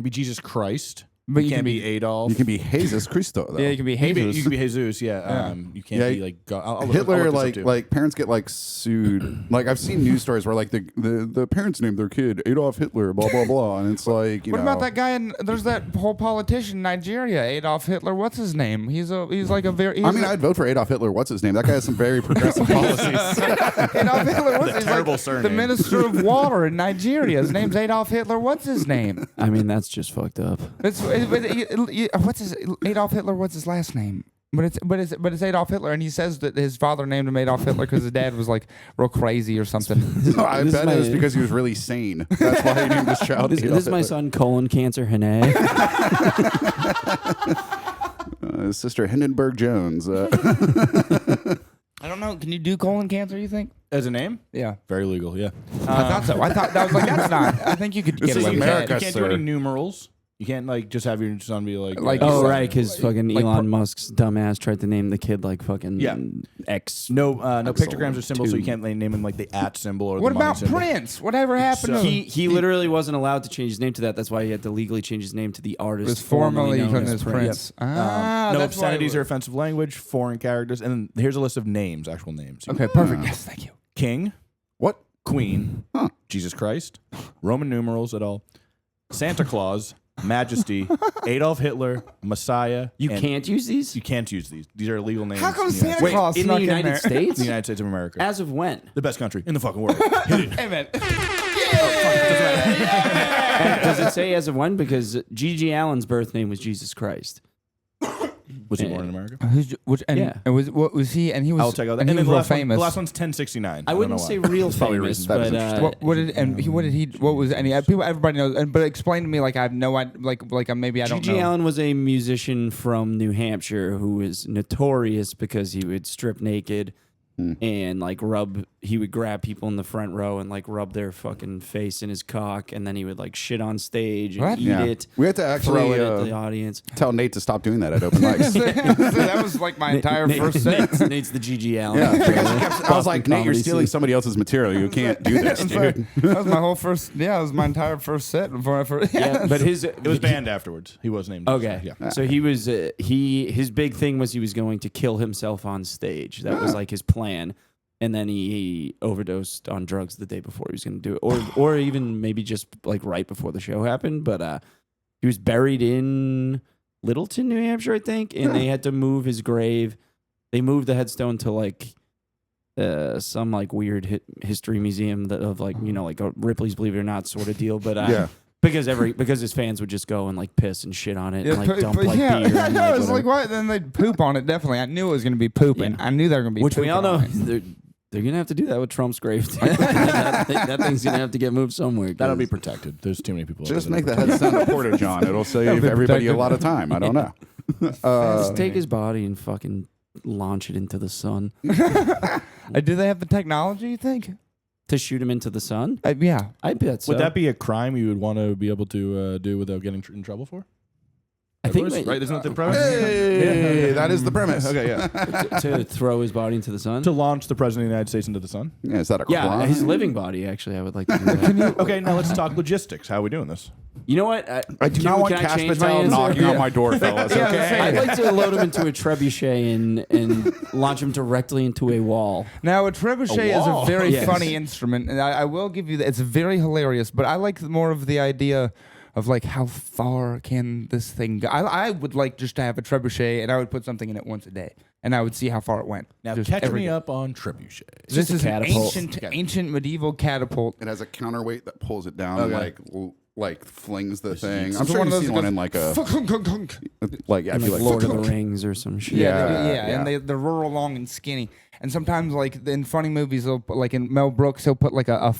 Jesus Christ. But you can't be Adolf. You can be Jesus Cristo though. Yeah, you can be You can be, Jesus. you can be Jesus. Yeah. You can't Yeah, be like God. I'll Hitler, look this up, too. like parents get like sued. Like I've seen news stories where like the parents named their kid Adolf Hitler, blah blah blah, and it's like you What know. about that guy in? There's that whole politician in Nigeria, Adolf Hitler. What's his name? He's like a very. I mean, I'd vote for Adolf Hitler. What's his name? That guy has some very progressive policies. Adolf Hitler. What's his terrible like, surname. The minister of water in Nigeria. His name's Adolf Hitler. What's his name? I mean, that's just fucked up. What's his Adolf Hitler? What's his last name? But it's Adolf Hitler, and he says that his father named him Adolf Hitler because his dad was like real crazy or something. No, I This is bet it was my- because he was really sane. That's why he named his child. This Adolf is my Hitler. son, colon cancer, Hene. His sister Hindenburg Jones. I don't know. Can you do colon cancer? You think? as a name, Yeah. very legal. Yeah. I thought so. I thought that was like that's not. I think you could This get is away with America. that. You can't sir. do any numerals. You can't like just have your son be like. Like- Oh Like- right, because fucking like Elon Musk's dumbass tried to name the kid like fucking Yeah. X. no pictograms or symbols, so you two. can't name him like the @ symbol or What the money about symbol. Prince? Whatever happened to him? He literally wasn't allowed to change his name to that. That's why he had to legally change his name to the artist was formerly known known as as Prince. Prince. Ah, no that's why obscenities it or was- offensive language, foreign characters, and then here's a list of names, actual names. Okay, perfect. Yes, thank you. King, What? Queen, Huh. Jesus Christ, Roman numerals at all, Santa Claus, Majesty, Adolf Hitler, Messiah. You and can't use these You can't use these. These are illegal names. How come in the United Santa States. Claus in the snuck in United there? States. The United States of America. As of when? The best country in the fucking world. Hit it. Hey man. Does it say as of when? Because Gigi Allen's birth name was Jesus Christ. Was he born in America? Yeah. And what was he? And he was. I'll check out that. And he then was real the last one- famous. the last one's 1069. I wouldn't don't say know why. real Probably famous, reason. That is but interesting. What was any people? Everybody knows. But explain to me, like I have no idea. Like maybe I don't Gigi know. Allen was a musician from New Hampshire who was notorious because he would strip naked and like he would grab people in the front row and like rub their fucking face in his cock, and then he would like shit on stage and What? eat Yeah. it, We had to throw actually it at the audience. tell Nate to stop doing that at open mics. That was like my entire first set. Nate's the Gigi Allen. Yeah, because of he kept- I was like, Boston Nate, you're comedy stealing scene. somebody else's material. You can't do this, dude. That was my whole first. Yeah, it was my entire first set before I first. Yeah, but It was banned afterwards. He was named. Okay. Yeah. So he was his big thing was he was going to kill himself on stage. That was like his plan. and then he overdosed on drugs the day before he was going to do it, or even maybe just like right before the show happened. But he was buried in Littleton, New Hampshire, I think, and they had to move his grave. They moved the headstone to like some like weird history museum of like like a Ripley's Believe It or Not sort of deal. But because his fans would just go and like piss and shit on it and like dump like beer. And, no, like, it's like what? Then they'd poop on it. Definitely, I knew it was going to be pooping. Yeah. I knew they were going to be. Which we pooping all know on it. they're gonna have to do that with Trump's grave. that thing's gonna have to get moved somewhere. That'll be protected. There's too many people. Just make the headstone a porta john. It'll save be everybody a protected. lot of time. I don't know. Just take his body and fucking launch it into the sun. Do they have the technology? You think? To shoot him into the sun? Yeah. I bet so. Would that be a crime you would want to be able to do without getting in trouble for? I think right. Isn't that the premise? Hey, that is the premise. Okay, yeah. to throw his body into the sun? To launch the president of the United States into the sun. Yeah, is that a Yeah, crime? his living body, actually, I would like to do that. Okay, now let's talk logistics. How are we doing this? You know what? I do not want can I Cash change my Patel answer? knocking on my door, fellas. Yeah, Okay. I'd like to load him into a trebuchet and launch him directly into a wall. Now, a trebuchet is a wall. very Yes. funny instrument, and I will give you that. It's very hilarious, but I like more of the idea of like how far can this thing go. I would like just to have a trebuchet, and I would put something in it once a day, and I would see how far it went. Now Just catch every me day. up on trebuchet. This just a is an catapult. ancient medieval catapult. It has a counterweight that pulls it down and like flings the thing. I'm It's sure one you've of those seen that one in like a like I And feel like like Lord of the Rings or some shit. And they're real long and skinny. And sometimes, like in funny movies, they'll put, like in Mel Brooks, he'll put like a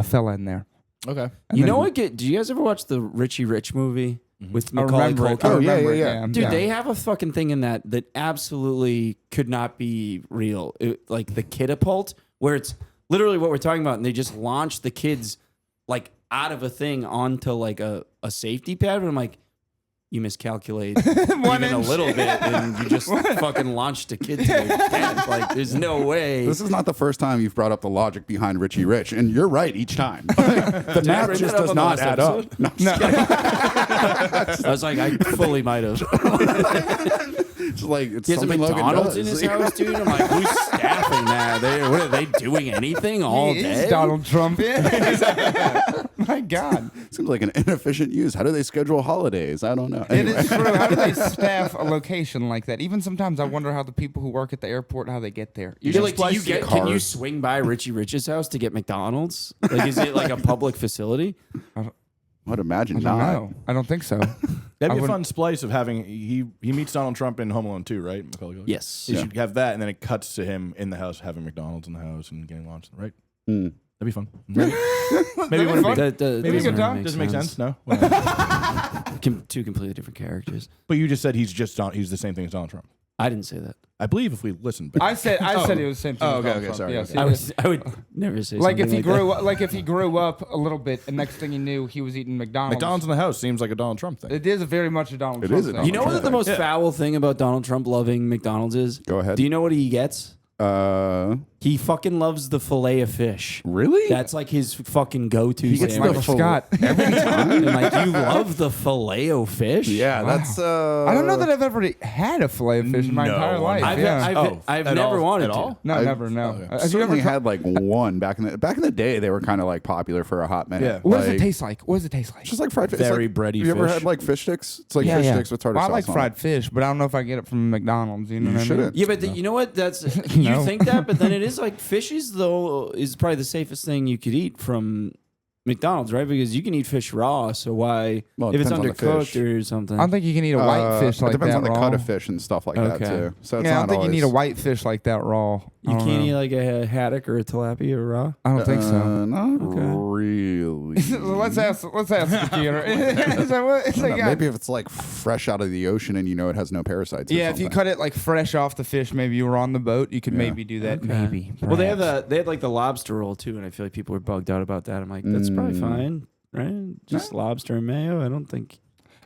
fella in there. Okay. And You then- know what? Do you guys ever watch the Richie Rich movie with I Macaulay remember it. Culkin? I Oh, yeah, remember it, yeah. Dude, they have a fucking thing in that absolutely could not be real. Like the catapult, where it's literally what we're talking about, and they just launch the kids like out of a thing onto like a safety pad. And I'm like, you miscalculate even a little bit, and you just fucking launched a kid to their death. Like, there's no way. This is not the first time you've brought up the logic behind Richie Rich, and you're right each time. The Did I math bring just that up does on the not last add episode? up. No, I was like, I fully might have. it's like it's He has a something Logan McDonald's does. in his house, dude. I'm like, who's staffing that? What are they doing? Anything all He day? is Donald Trump. My God. Seems like an inefficient use. How do they schedule holidays? I don't know. It Anyway. is true. How do they staff a location like that? Even sometimes I wonder how the people who work at the airport, how they get there. You're like, splice the can you cars. swing by Richie Rich's house to get McDonald's? Like, is it like a public facility? I'd imagine I don't not. know. I don't think so. That'd I be a wouldn't- fun splice of having he meets Donald Trump in Home Alone 2, right? Macaulay Culkin? Yes. You should have that, and then it cuts to him in the house having McDonald's in the house and getting launched, right? Hmm. That'd be fun. Maybe it be wouldn't fun. be. That Maybe it doesn't time. really Doesn't make sense. No. Well, Two completely different characters. but you just said he's the same thing as Donald Trump. I didn't say that. I believe if we listen back. I said it was the same thing. Oh, as okay, Donald okay, Trump. sorry, Yes, okay. I would never say like something if he grew that. up, like if he grew up a little bit, and next thing you knew, he was eating McDonald's. McDonald's in the house seems like a Donald Trump thing. It is very much a Donald It Trump is a thing. Donald You know what the most Yeah. foul thing about Donald Trump loving McDonald's is? Go ahead. Do you know what he gets? Uh, He fucking loves the fillet of fish. really? That's like his fucking go-to He gets sandwich. the full- Scott. every time. And like, you love the fillet of fish? Yeah, Wow. that's. I don't know that I've ever had a fillet of fish in my No, entire life. I've, yeah. I've at never all? wanted At to. all? no, I've- never. No. okay. Have you ever certainly tried? had like one back in the day. They were kind of like popular for a hot minute. Yeah. What does Like, it taste like? What does it taste like? Just like fried fish. Very It's like, bready Have you ever fish. had like fish sticks? It's like Yeah, fish yeah. sticks with tartar Well, I sauce like on fried fish, but I don't know if I get it from McDonald's. You know You what I mean? shouldn't. Yeah, but you know what? That's No. you think that, but then it is like fish is probably the safest thing you could eat from McDonald's, right? Because you can eat fish raw. So why Well, it if it's depends on the undercooked fish. or something? I don't think you can eat a white fish like It depends that on the raw. cut of fish and stuff like that Okay. too. So it's Yeah, I not don't think you need a always- white fish like that raw. you I don't can't know. eat like a haddock or a tilapia raw. I don't think so. Not Okay. really. So let's ask the computer. So what- it's I don't like, know, maybe if it's like fresh out of the ocean and you know it has no parasites. or yeah, if you something. cut it like fresh off the fish, maybe you were on the boat, you could Yeah. maybe do that. Okay. Maybe. Well, they perhaps. had like the lobster roll too, and I feel like people were bugged out about that. I'm like, that's probably fine, right? Just lobster and mayo. I don't think.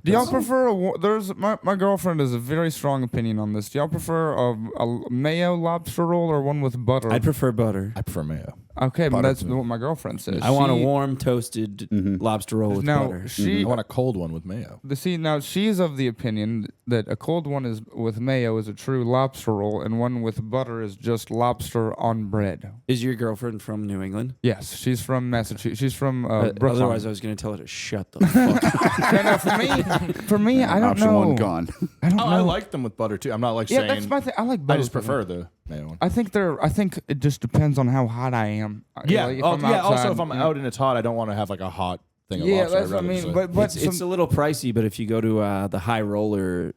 Do y'all prefer there's my girlfriend has a very strong opinion on this. Do y'all prefer a mayo lobster roll or one with butter? I'd prefer butter. I prefer mayo. Okay, but butter. that's what my girlfriend says. I want a warm toasted lobster roll with now butter. she I want a cold one with mayo. now she's of the opinion that a cold one is with mayo is a true lobster roll, and one with butter is just lobster on bread. Is your girlfriend from New England? Yes, she's from Massachusetts. She's from Brooklyn. Otherwise, I was going to tell her to shut the fuck up. Yeah, no, for me, I don't Option know. one gone. I don't know. I like them with butter too. I'm not like Yeah, saying. that's my thing. I like both. I just prefer the mayo one. I think it just depends on how hot I am. Yeah. Like, if Oh, I'm yeah. Also, outside, if I'm out and it's hot, I don't want to have like a hot thing of yeah, lobster. that's what I mean. But It's a little pricey, but if you go to the High Roller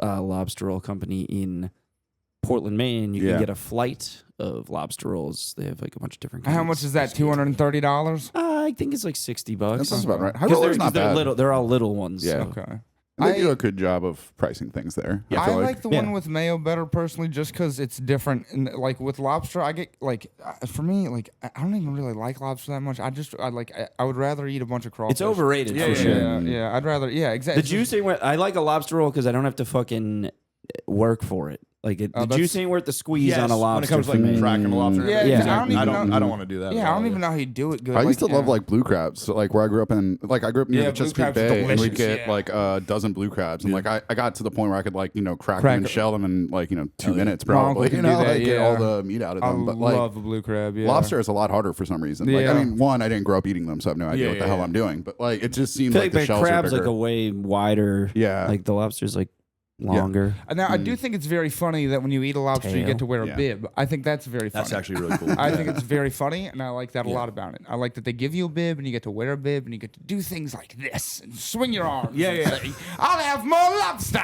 lobster roll company in Portland, Maine, you can get a flight of lobster rolls. They have like a bunch of different kinds. how much is that? $230? I think it's like $60. That sounds about right. High Because roller's not they're bad. little. They're all little ones. Yeah. so. Okay. They do a good job of pricing things there. I feel like the one with mayo better personally, just because it's different. And like with lobster, I get like for me, like I don't even really like lobster that much. I would rather eat a bunch of crawfish. It's overrated Yeah, for sure. yeah. I'd rather, exactly. The juicing, I like a lobster roll because I don't have to fucking work for it. Like the juice ain't worth the squeeze on a lobster. when it comes to for like me. cracking a lobster. Yeah, Yeah. I don't I don't want to do that. Yeah, I don't even know how you do it good. I used to love yeah. like blue crabs. So, like where I grew up near Yeah, the blue Chesapeake crabs are Bay, and we'd delicious, get yeah. like a dozen blue crabs, and like I got to the point where I could like crack them Crack and it. shell them in like 2 minutes My uncle probably. can You do know, that, like get yeah. all the meat out of I them. But like love a blue crab. Yeah. lobster is a lot harder for some reason. Like I Yeah. mean, one, I didn't grow up eating them, so I have no idea what the hell I'm doing. But like it just I seemed feel like the the shells are crab's bigger. like a way wider. Yeah. Like the lobster's like longer. Now, I do think it's very funny that when you eat a lobster, you Tail. get to wear a Yeah. bib. I think that's very funny. That's actually really cool. I think it's very funny, and I like that a lot about it. I like that they give you a bib, and you get to wear a bib, and you get to do things like this and swing your arms. Yeah, and yeah. Say, I'll have more lobster.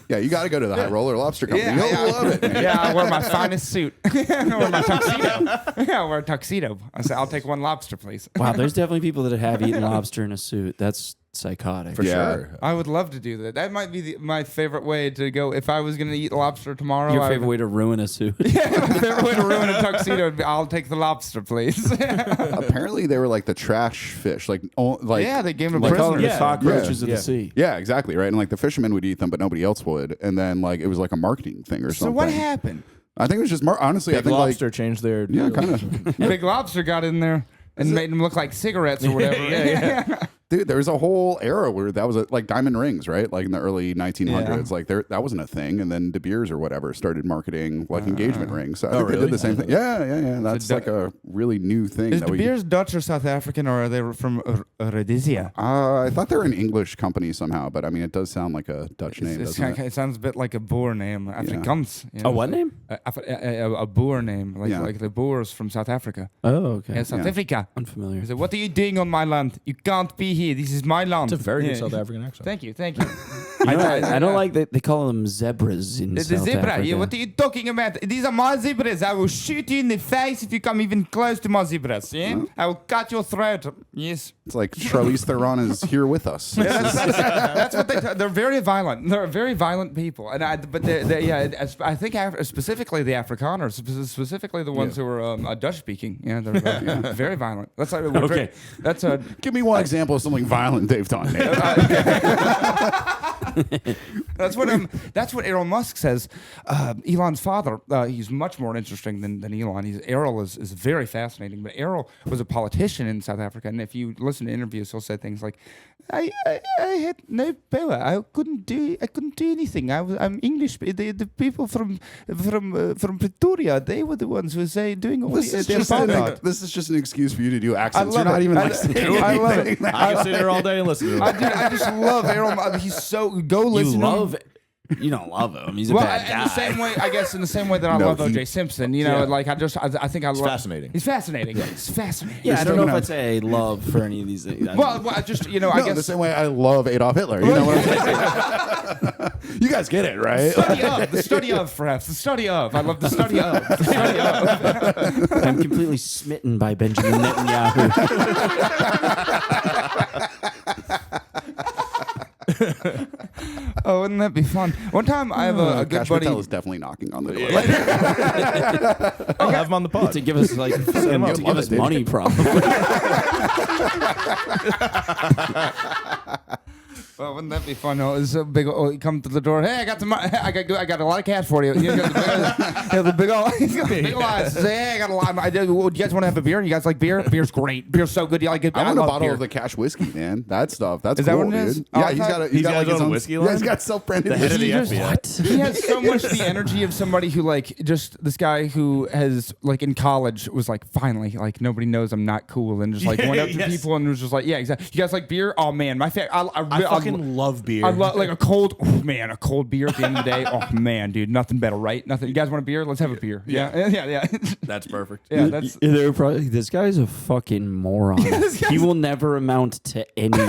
Yeah, you got to go to the High Roller Lobster Company. Yeah, You'll yeah. love it, man. Yeah, I wear my finest suit. I wear my tuxedo. Yeah, I wear a tuxedo. I say, I'll take one lobster, please. Wow, there's definitely people that have eaten lobster in a suit. That's psychotic. For Yeah. sure. I would love to do that. That might be my favorite way to go. If I was going to eat lobster tomorrow, Your favorite way to ruin a suit. Yeah, my favorite way to ruin a tuxedo would be, I'll take the lobster, please. Apparently, they were like the trash fish. Like Yeah, they gave them like, They call them the prisoners. cockroaches of Yeah. the sea. Yeah, exactly, right. And like the fishermen would eat them, but nobody else would. And then like it was like a marketing thing or So something. what happened? I think it was just honestly. I Big think Lobster changed their. like kind of. Big Lobster got in there and made them look like cigarettes or whatever. yeah. Dude, there was a whole era where that was like diamond rings, right? Like in the early 1900s, like that wasn't a thing. And then De Beers or whatever started marketing like engagement rings. So I think they really? did the same thing. Yeah. That's like a really new thing. Is that De we, Beers Dutch or South African, or are they from Rhodesia? I thought they were an English company somehow, but I mean, it does sound like a Dutch name, It's doesn't kinda, it? it sounds a bit like a Boer name, Afrikaans. You A know? what name? A Boer name, Yeah. like the Boers from South Africa. Oh, okay. Yeah, South Yeah. Africa. Unfamiliar. He said, "What are you doing on my land? You can't be here. This is my land." It's a very good Yeah. South African accent. Thank you. I don't like that they call them zebras in The South zebra. Africa. Yeah, what are you talking about? These are my zebras. I will shoot you in the face if you come even close to my zebras. Yeah, I will cut your throat. Yes. It's like Charlize Theron is here with us. That's what they're very violent. They're very violent people, and I think specifically the Afrikaners, specifically the ones who are Dutch speaking. Yeah, they're very violent. That's Okay. That's a. Give me one example of something violent they've done. Nate. That's what Elon Musk says. Elon's father, he's much more interesting than Elon. Errol is very fascinating, but Errol was a politician in South Africa, and if you listen to interviews, he'll say things like, "I had no power. I couldn't do anything. I'm English. The people from Pretoria, they were the ones who say doing all This is just an excuse for you to do accents. You're love not it. even I- like saying I love anything. it. I can sit here all day and listen to it. I just love Errol. He's so go You listen. to him. love it. You don't love him. He's a Well, bad in guy. the same way, I guess, in the same way that I No, love he- O.J. Simpson, you know, Yeah. like I think I love. fascinating. He's fascinating. He's fascinating. Yeah, I don't know if enough. I'd say love for any of these things. Well, I just I No, guess the same way I love Adolf Hitler. You know what I'm saying? You guys get it, right? the study of, perhaps the study of. I love the study of. The study of. I'm completely smitten by Benjamin Netanyahu. Oh, wouldn't that be fun? One time, I have a good Cash buddy. Patel is definitely knocking on the door. I'll have him on the pod. to give us like him to up. give Love us it, dude. money, probably. Well, wouldn't that be fun? Oh, it's a big. Oh, you come to the door. Hey, I got I got a lot of cash for you. You got the big old, he's got the big old eyes. Say, hey, I got a lot. Do you guys want to have a beer? You guys like beer? Beer's great. Beer's so good. You like it? I want a love bottle beer. of the cash whiskey, man. That stuff. That's Is cool, that what it is? dude. Oh, Yeah, I he's got He's got like his his own own whiskey Yeah, line? he's got self-branded The head of the whiskey. FBI. He has so much the energy of somebody who like just this guy who has like in college was like finally like nobody knows I'm not cool and just like went up to people and was just like, yeah, exactly. You guys like beer? Oh man, my I fucking love beer. I love like a cold beer at the end of the day. Oh man, dude, nothing better, right? Nothing. You guys want a beer? Let's have a beer. Yeah. That's perfect. Yeah, that's They're probably, this guy's a fucking moron. He will never amount to anything.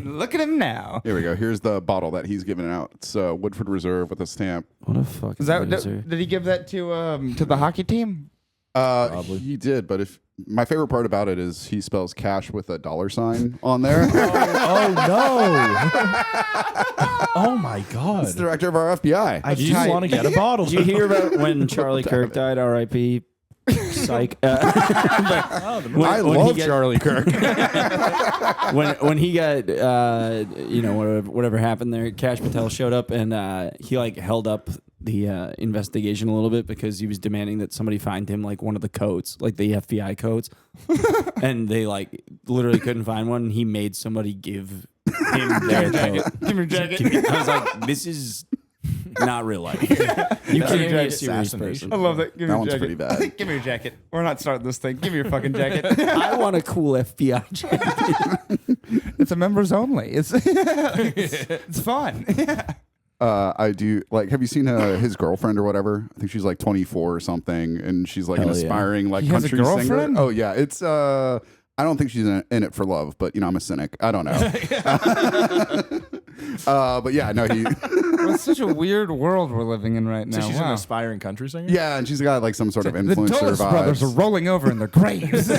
look at him now. Here we go. Here's the bottle that he's giving out. It's Woodford Reserve with a stamp. What a fucking Is that loser. did he give that to the hockey team? He did, but if my favorite part about it is he spells cash with a $sign on there. Oh no! Oh my God! It's the director of our FBI. I just want to get a bottle. Did you hear about when Charlie Kirk died? R.I.P. Psych. I love Charlie Kirk. when he got whatever happened there, Kash Patel showed up and he like held up the investigation a little bit because he was demanding that somebody find him like one of the coats, like the FBI coats, and they like literally couldn't find one. And he made somebody give him their coat. Give me your jacket. I was like, this is not real life. You can't be a serious person. I love that. Give me That your one's jacket. pretty bad. Give me your jacket. We're not starting this thing. Give me your fucking jacket. I want a cool FBI jacket. It's a members only. It's fun. I do like. Have you seen his girlfriend or whatever? I think she's like 24 or something, and she's like an Hell yeah. aspiring like He has a country singer. girlfriend? Oh yeah, it's. I don't think she's in it for love, but I'm a cynic. I don't know. But yeah, no, he. Well, it's such a weird world we're living in right now. So she's an Wow. aspiring country singer. Yeah, and she's got like some sort of The influencer Dulles brothers are vibes. rolling over in their graves.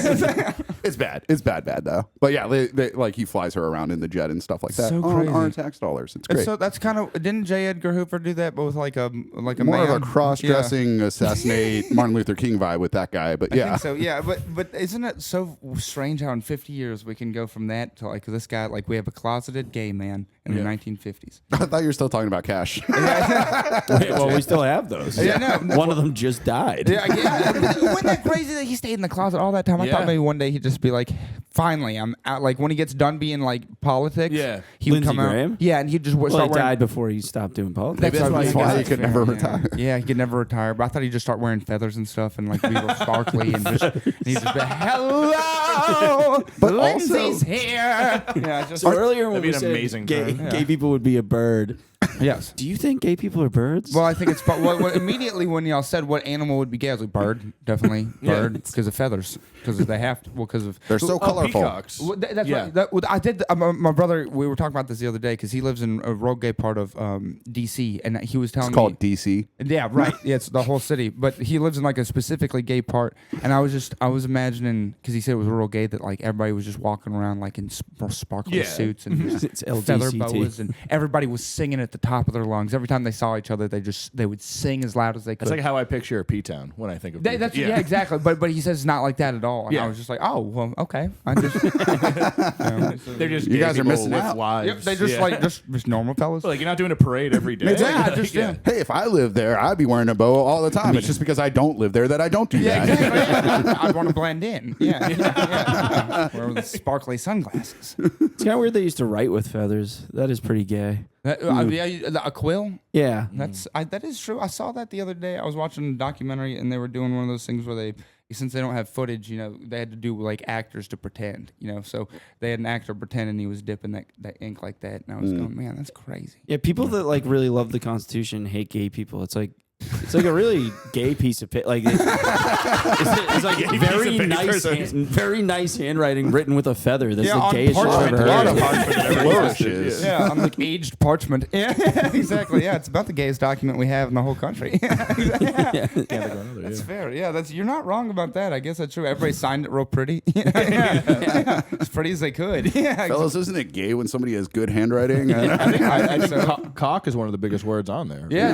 It's bad. It's bad though. But yeah, they like he flies her around in the jet and stuff like that So on crazy. our tax dollars. It's And great. so that's kind of didn't J. Edgar Hoover do that, but with like a More man? of a cross-dressing assassinate Martin Luther King vibe with that guy. But I yeah, think so. Yeah, but isn't it so strange how in 50 years we can go from that to like this guy? Like we have a closeted gay man in the 1950s. I thought you were still talking about cash. Wait, well, we still have those. Yeah, no. One of them just died. Yeah. Wasn't that crazy that he stayed in the closet all that time? I Yeah. thought maybe one day he'd just be like, finally, I'm out. Like when he gets done being like politics, Yeah. he would Lindsey come Graham? out. Yeah, and he'd just Well, start he wearing. died before he stopped doing politics. Maybe that's why he Yeah, could never retire. Yeah, he could never retire. But I thought he'd just start wearing feathers and stuff and like be real sparkly and just he'd just be hello, But Lindsay's also- here. Yeah, just So earlier when That'd be we an said amazing gay, turn. gay people would be a bird, yes. do you think gay people are birds? Well, I think it's what immediately when y'all said what animal would be gay, I was like bird, definitely bird because of feathers, because they have to. Well, because of They're so colorful. Peacocks. Well, that's Yeah. right. I did. My brother. We were talking about this the other day because he lives in a real gay part of D.C. and he was telling It's called me. DC. Yeah, right. Yeah, it's the whole city, but he lives in like a specifically gay part, and I was imagining because he said it was real gay that like everybody was just walking around like in sparkly Yeah. suits and just It's feather LGCT. boas, and everybody was singing at the top of their lungs every time they saw each other. They would sing as loud as they could. That's like how I picture P-Town when I think of That's yeah, exactly. But he says it's not like that at all. And Yeah. I was just like, oh, well, okay. I just, They're just You gay guys are people missing with out. lives. yep, they just Yeah. like just normal fellas. like you're not doing a parade every day. Yeah, just yeah. Hey, if I lived there, I'd be wearing a boa all the time. It's just because I don't live there that I don't do Yeah, that. exactly. I want to blend in. Yeah. Wear the sparkly sunglasses. It's kind of weird they used to write with feathers. That is pretty gay. A quill. Yeah. That is true. I saw that the other day. I was watching a documentary, and they were doing one of those things where since they don't have footage, they had to do like actors to pretend, so they had an actor pretend and he was dipping that ink like that, and I was going, man, that's crazy. Yeah, people that like really love the Constitution hate gay people. It's like a really gay piece of like it's like very nice, very nice handwriting written with a feather. That's Yeah, the on gayest shit I've parchment. ever A lot heard. of Flourishes. Yeah, on like aged parchment. Yeah, exactly. Yeah, it's about the gayest document we have in the whole country. That's fair. Yeah, you're not wrong about that. I guess that's true. Everybody signed it real pretty. As pretty as they could. Yeah, Fellas, isn't it gay when somebody has good handwriting? I think so. cock is one of the biggest words on there. Big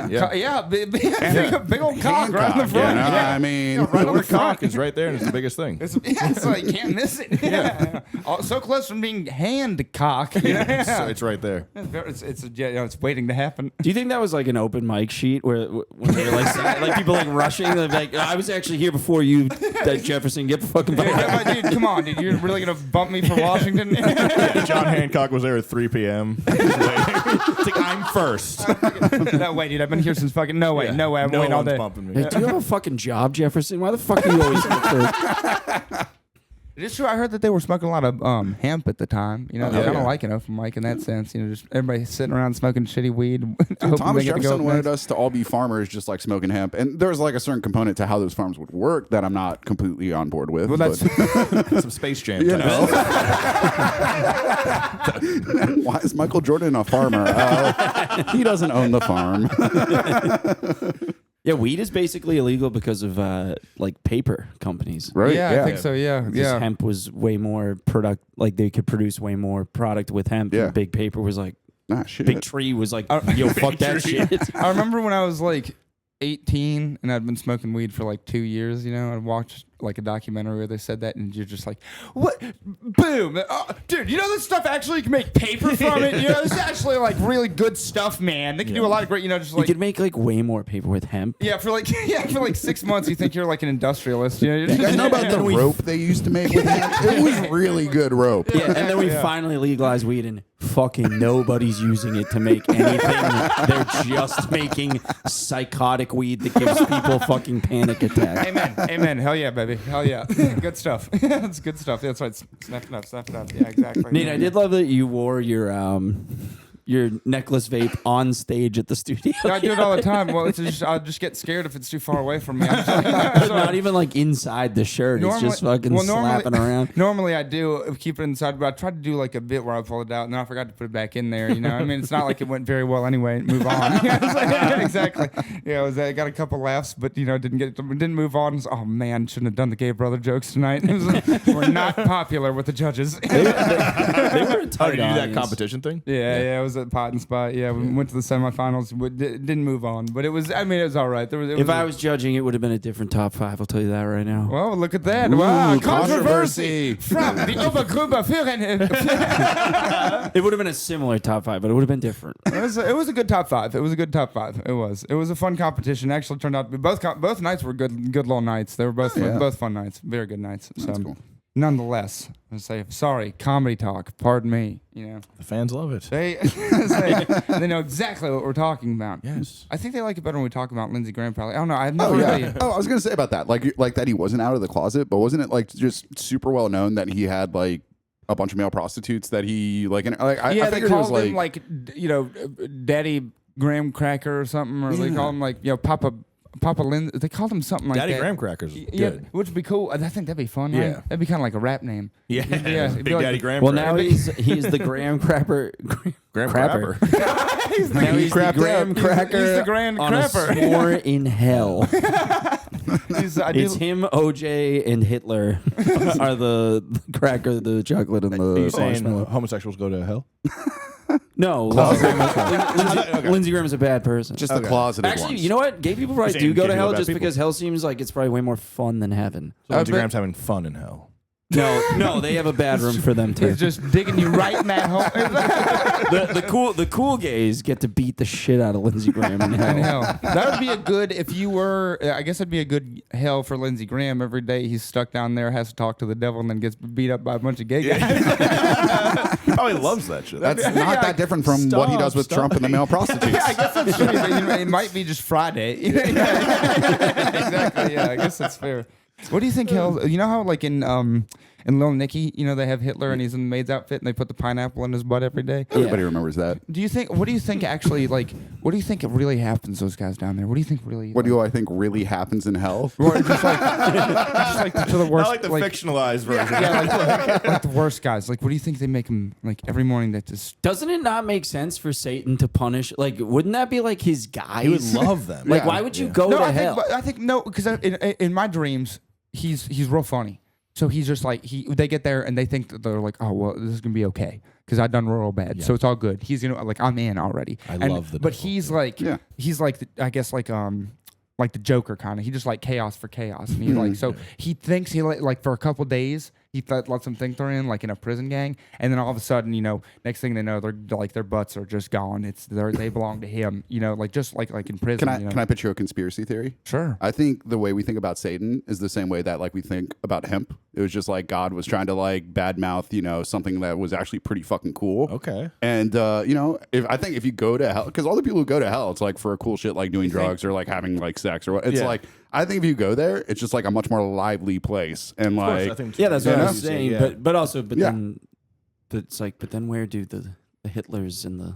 old cock right on the front. I mean, right The on word the front. cock is right there, and it's the biggest thing. It's like can't miss it. Yeah. Oh, so close from being hand cock. So it's right there. It's waiting to happen. Do you think that was like an open mic sheet where when they were like people like rushing? They're like, I was actually here before you, that Jefferson. Get the fucking back. Yeah, dude, come on, dude. You're really gonna bump me for Washington? John Hancock was there at 3 p.m. It's like, I'm first. No way, dude. I've been here since fucking. No way. I'm no waiting all one's day. bumping me. Hey, do you have a fucking job, Jefferson? Why the fuck are you always first? It is true. I heard that they were smoking a lot of hemp at the time. You know, I don't like an open mic in that sense. You know, just everybody sitting around smoking shitty weed. Thomas Jefferson wanted us to all be farmers, just like smoking hemp, and there was like a certain component to how those farms would work that I'm not completely on board with. Well, that's Some Space Jam. you know. Why is Michael Jordan a farmer? He doesn't own the farm. Yeah, weed is basically illegal because of like paper companies. Right? Yeah, I think so. Yeah, Because hemp was way more like they could produce way more product with hemp. Yeah. And big paper was like, Nah, shit. big tree was like, yo, fuck that shit. I remember when I was like 18 and I'd been smoking weed for like 2 years. You know, I watched like a documentary where they said that, and you're just like, what? Boom, dude! You know this stuff actually can make paper from it. You know, this is actually like really good stuff, man. They can do a lot of great. You know, just You like could make like way more paper with hemp. for like 6 months, you think you're like an industrialist. You know, You guys know about the rope they used to make with hemp? It was really good rope. Yeah, and then we finally legalized weed, and fucking nobody's using it to make anything. They're just making psychotic weed that gives people fucking panic attacks. Amen. Hell yeah, baby. Hell yeah. Good stuff. That's good stuff. That's right. Snap it up. Yeah, exactly. Nate, I did love that you wore your necklace vape on stage at the studio. Yeah, I do it all the time. Well, I'll just get scared if it's too far away from me. I'm just like, Not even like inside the shirt. It's just fucking slapping around. Normally I do keep it inside, but I tried to do like a bit where I pulled it out, and then I forgot to put it back in there. You know, I mean, it's not like it went very well anyway. Move on. Exactly. Yeah, I got a couple laughs, but you know, didn't move on. Oh man, shouldn't have done the gay brother jokes tonight. We're not popular with the judges. They were a Oh, tight did you do that audience. competition thing? Yeah, it was at Pot and Spot. Yeah, we went to the semifinals. We didn't move on, but it was all right. If I was judging, it would have been a different top 5. I'll tell you that right now. well, look at that. Ooh, Wow, controversy. from the Obergruber Führer. It would have been a similar top 5, but it would have been different. It was a good top 5. It was a good top 5. It was a fun competition. Actually, turned out to be both nights were good little nights. They were both fun nights. Very good nights. So, That's cool. Nonetheless, I say sorry, comedy talk. Pardon me. You know, The fans love it. they know exactly what we're talking about. Yes. I think they like it better when we talk about Lindsey Graham. Probably. I don't know. I've never Oh yeah. really. Oh, I was gonna say about that, like that he wasn't out of the closet, but wasn't it like just super well known that he had like a bunch of male prostitutes that he like? And like I They figured it was called him like Daddy Graham Cracker or something, or they call him like Papa Lindsey. They called him something like Daddy that. Graham Crackers. Yeah, Good. which would be cool. I think that'd be fun. Right? Yeah. That'd be kind of like a rap name. Yeah. it'd Big be like- Daddy Graham Well, Cracker. now he's the Graham Crapper. Graham Crapper. Crapper. He's the, Now he's the crapped Graham out. Cracker He's the Grand on a Crapper. s'more in hell. I do- It's him, OJ, and Hitler are the cracker, the chocolate, and Are you the saying marshmallow. homosexuals go to hell? No, Lindsey Graham is a bad person. just the closeted Actually, ones. you know what? Gay people probably You're do saying go gay to people hell are bad just people. because hell seems like it's probably way more fun than heaven. So Lindsey bet- Graham's having fun in hell. No, they have a bad room for them too. He's just digging you right in that hole. The cool gays get to beat the shit out of Lindsey Graham in hell. In hell. That would be a good, if you were, I guess it'd be a good hell for Lindsey Graham. Every day he's stuck down there, has to talk to the devil, and then gets beat up by a bunch of gay guys. Probably loves that shit. That's not that different from what he does with Trump and the male prostitutes. I guess that's true. But, it might be just Friday. Exactly. Yeah, I guess that's fair. What do you think hell? You know how like in Lil Nicky, they have Hitler and he's in the maid's outfit and they put the pineapple in his butt every day. Everybody remembers that. What do you think actually what do you think really happens to those guys down there? What do you think really? What do I think really happens in hell? Or just like to the worst. I like the fictionalized version. Yeah, like the worst guys. Like, what do you think they make them like every morning? That just Doesn't it not make sense for Satan to punish? Like, wouldn't that be like his guys? He would love them. Like, Yeah. why would you go no. to I hell? think no, because in my dreams, he's real funny. So he's just like they get there and they think that they're like, oh well, this is gonna be okay because I've done real bad, so it's all good. He's like I'm in already. I love the but devil. he's like I guess like the Joker kind of. He just like chaos for chaos, and he like so he thinks he like for a couple days he lets them think they're in like in a prison gang, and then all of a sudden next thing they know they're like their butts are just gone. They belong to him, like just like in prison. Can I pitch you a conspiracy theory? Sure. I think the way we think about Satan is the same way that like we think about hemp. It was just like God was trying to like badmouth, something that was actually pretty fucking cool. Okay. And if you go to hell, because all the people who go to hell, it's like for cool shit like doing drugs or like having like sex or what. It's like I think if you go there, it's just like a much more lively place. And like, I think that's what I was saying. saying. But it's like, but then where do the Hitlers and the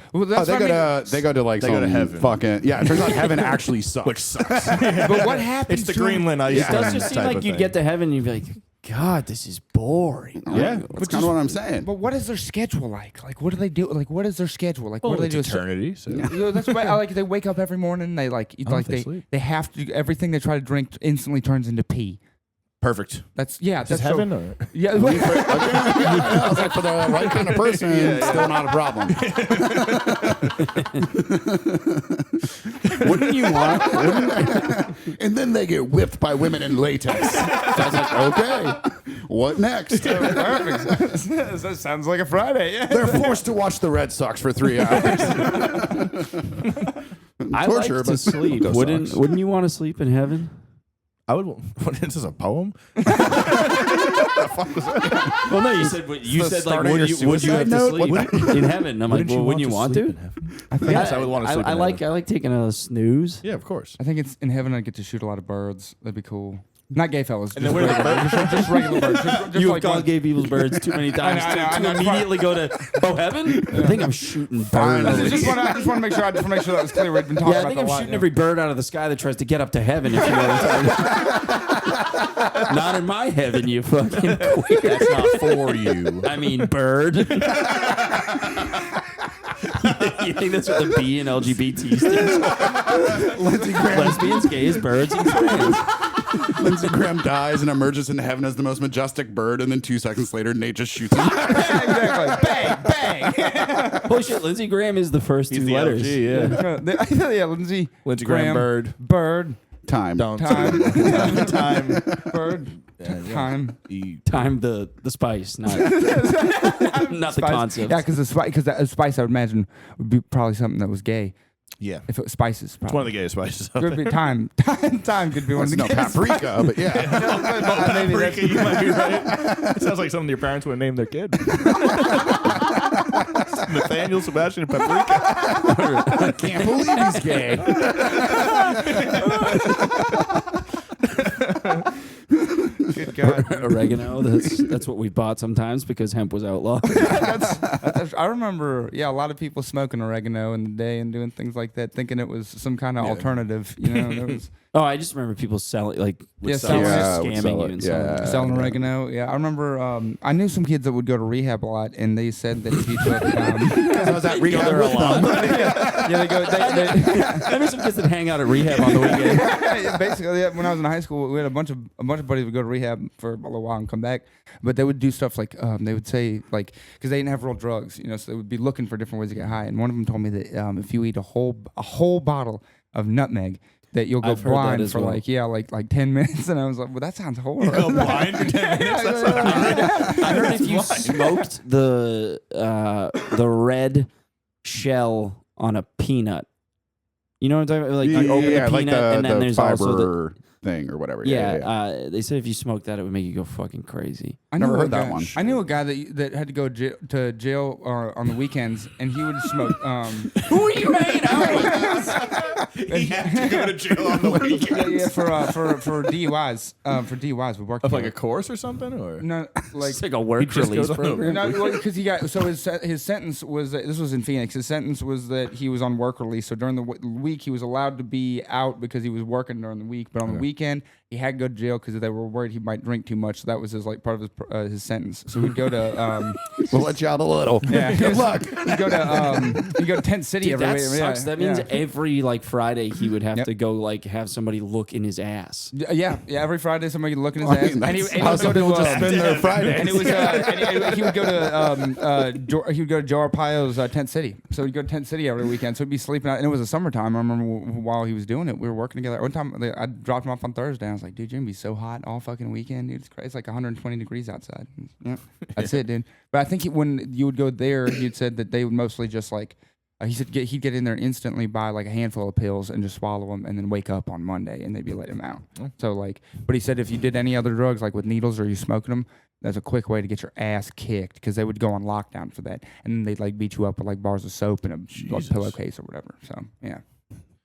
they go to like they go to heaven. Fucking it turns out heaven actually sucks. Which sucks. But what happens? It's the to Greenland ice. It does just seem like you'd get to heaven and you'd be like, God, this is boring. Yeah. That's kind of what I'm saying. But what is their schedule like? Like, what do they do? Like, what is their schedule? Like, what do they do? Eternity. So. That's why I like. They wake up every morning. They they have to. Everything they try to drink instantly turns into pee. Perfect. That's Is heaven or yeah. I was like, for the right kind of person, it's still not a problem. Wouldn't you want? And then they get whipped by women in latex. So I was like, okay, what next? Perfect. That sounds like a Friday. Yeah. They're forced to watch the Red Sox for 3 hours. I Torture, like to but sleep. those Wouldn't sucks. you want to sleep in heaven? I would. What is this, a poem? Well, no, you said like, would you have to sleep in heaven? I'm like, well, wouldn't you want to? Yes, I would want to sleep. I like taking a snooze. Yeah, of course. I think it's in heaven. I get to shoot a lot of birds. That'd be cool. Not gay fellas. And then where are the birds? Just regular birds. Just You have like called gay people's birds too many times I know, to immediately go to heaven. I think I'm shooting birds. I just want to make sure. I just want to make sure that was clear. We've been talking Yeah, I about think that I'm a lot, shooting every bird out of the sky that tries to get up to heaven. If you know what I'm saying. Not in my heaven, you fucking queer. That's not for you. I mean, bird. You think that's what the B in LGBT stands for? Lesbians, gays, birds, and trans. Lindsey Graham dies and emerges into heaven as the most majestic bird, and then 2 seconds later, Nate just shoots him. Yeah, exactly. Bang, bang. Holy shit, Lindsey Graham is the first He's two the letters. LG, yeah. Yeah, Lindsey Graham bird. Bird. Time. Don't. Time. Time. Bird. Time. Time the spice, not the Spice. concept. Yeah, because the spice, I would imagine, would be probably something that was gay. Yeah. If it was spices, It's one of the gayest spices out could be there. time. Time could be one of the No, gayest. paprika, but yeah. Maybe that's- Paprika, you might be right. It sounds like something your parents would name their kid. Nathaniel, Sebastian, and Paprika. I can't believe he's gay. Good God. Oregano. That's what we bought sometimes because hemp was outlawed. I remember, a lot of people smoking oregano in the day and doing things like that, thinking it was some kind of alternative. There was Oh, I just remember people selling would selling sell it. scamming Sell you it. and Yeah. selling. selling oregano. Yeah, I remember. I knew some kids that would go to rehab a lot, and they said that if you took, I was at rehab with them. they go. I know some kids that hang out at rehab on the weekend. Basically, when I was in high school, we had a bunch of buddies would go to rehab for a little while and come back. But they would do stuff like they would say because they didn't have real drugs, so they would be looking for different ways to get high. And one of them told me that if you eat a whole bottle of nutmeg, that you'll go I've heard that blind as for well. like 10 minutes. And I was like, well, that sounds horrible. Go blind for 10 minutes. That's not I heard if you smoked the red shell on a peanut, you know what I'm talking about? Like you open the peanut like and then the there's fiber also the thing or whatever. they said if you smoked that, it would make you go fucking crazy. I Never knew a heard that guy- one. I knew a guy that had to go to jail on the weekends, and he would smoke. Who are you hanging out with? He had to go to jail on the weekend. for DUIs. For DUIs, we worked Of like a course or something, or no, like It's like a work just release goes on program. no, because he got his sentence was that, this was in Phoenix. His sentence was that he was on work release. So during the week, he was allowed to be out because he was working during the week, but on the weekend he had to go to jail because they were worried he might drink too much. So that was his like part of his sentence. So we'd go to We'll let you out a little. yeah, Good luck. He'd go to Tent City Dude, every that week. sucks. That means every like Friday he would have Yep. to go like have somebody look in his ass. Yeah, every Friday somebody would look in his I ass, mean, and that's he how would some go people to just spend their Fridays. and it was and he would go to he would go to Joe Arpaio's Tent City. So he'd go to Tent City every weekend. So he'd be sleeping out, and it was the summertime. I remember while he was doing it, we were working together. One time I dropped him off on Thursday. I was like, dude, you're gonna be so hot all fucking weekend, dude. It's crazy. It's like 120 degrees outside. Yeah, that's it, dude. But I think when you would go there, you'd said that they would mostly just like. He said he'd get in there instantly, buy like a handful of pills and just swallow them, and then wake up on Monday and they'd be let him out. So like, but he said if you did any other drugs like with needles or you smoking them, that's a quick way to get your ass kicked because they would go on lockdown for that, and then they'd like beat you up with like bars of soap and a like, pillowcase or whatever. So yeah.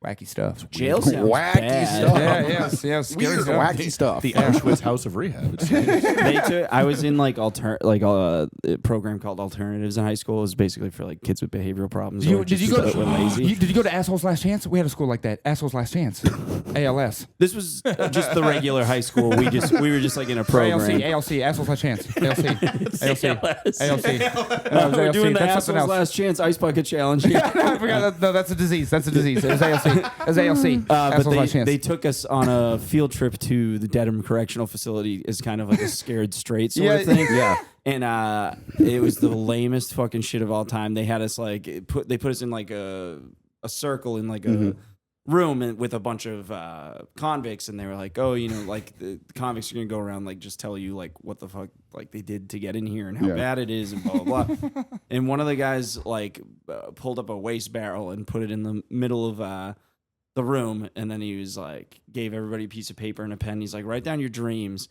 Wacky stuff. Jail sounds Wacky bad. stuff. Yeah, Weird, wacky stuff. The Auschwitz House of Rehab. It seems. I was in like a program called Alternatives in high school. It was basically for like kids with behavioral problems. Did you go that were lazy. to Assholes Last Chance? We had a school like that. Assholes Last Chance. ALS. This was just the regular high school. We were just like in a program. ALC, Assholes Last Chance. ALC. ALC. No, we're doing the That's something Assholes else. Last Chance Ice Bucket Challenge. No, I forgot. No, that's a disease. That's a disease. It was ALC. It was ALC. But Assholes Last Chance. they took us on a field trip to the Dedham Correctional Facility as kind of like a scared straight sort of thing. Yeah. And it was the lamest fucking shit of all time. They had us like they put us in like a circle in like a room with a bunch of convicts, and they were like, oh, you know, like the convicts are gonna go around like just tell you like what the fuck like they did to get in here and how bad it is and blah blah blah. And one of the guys like pulled up a waste barrel and put it in the middle of the room, and then he was like gave everybody a piece of paper and a pen. He's like, write down your dreams.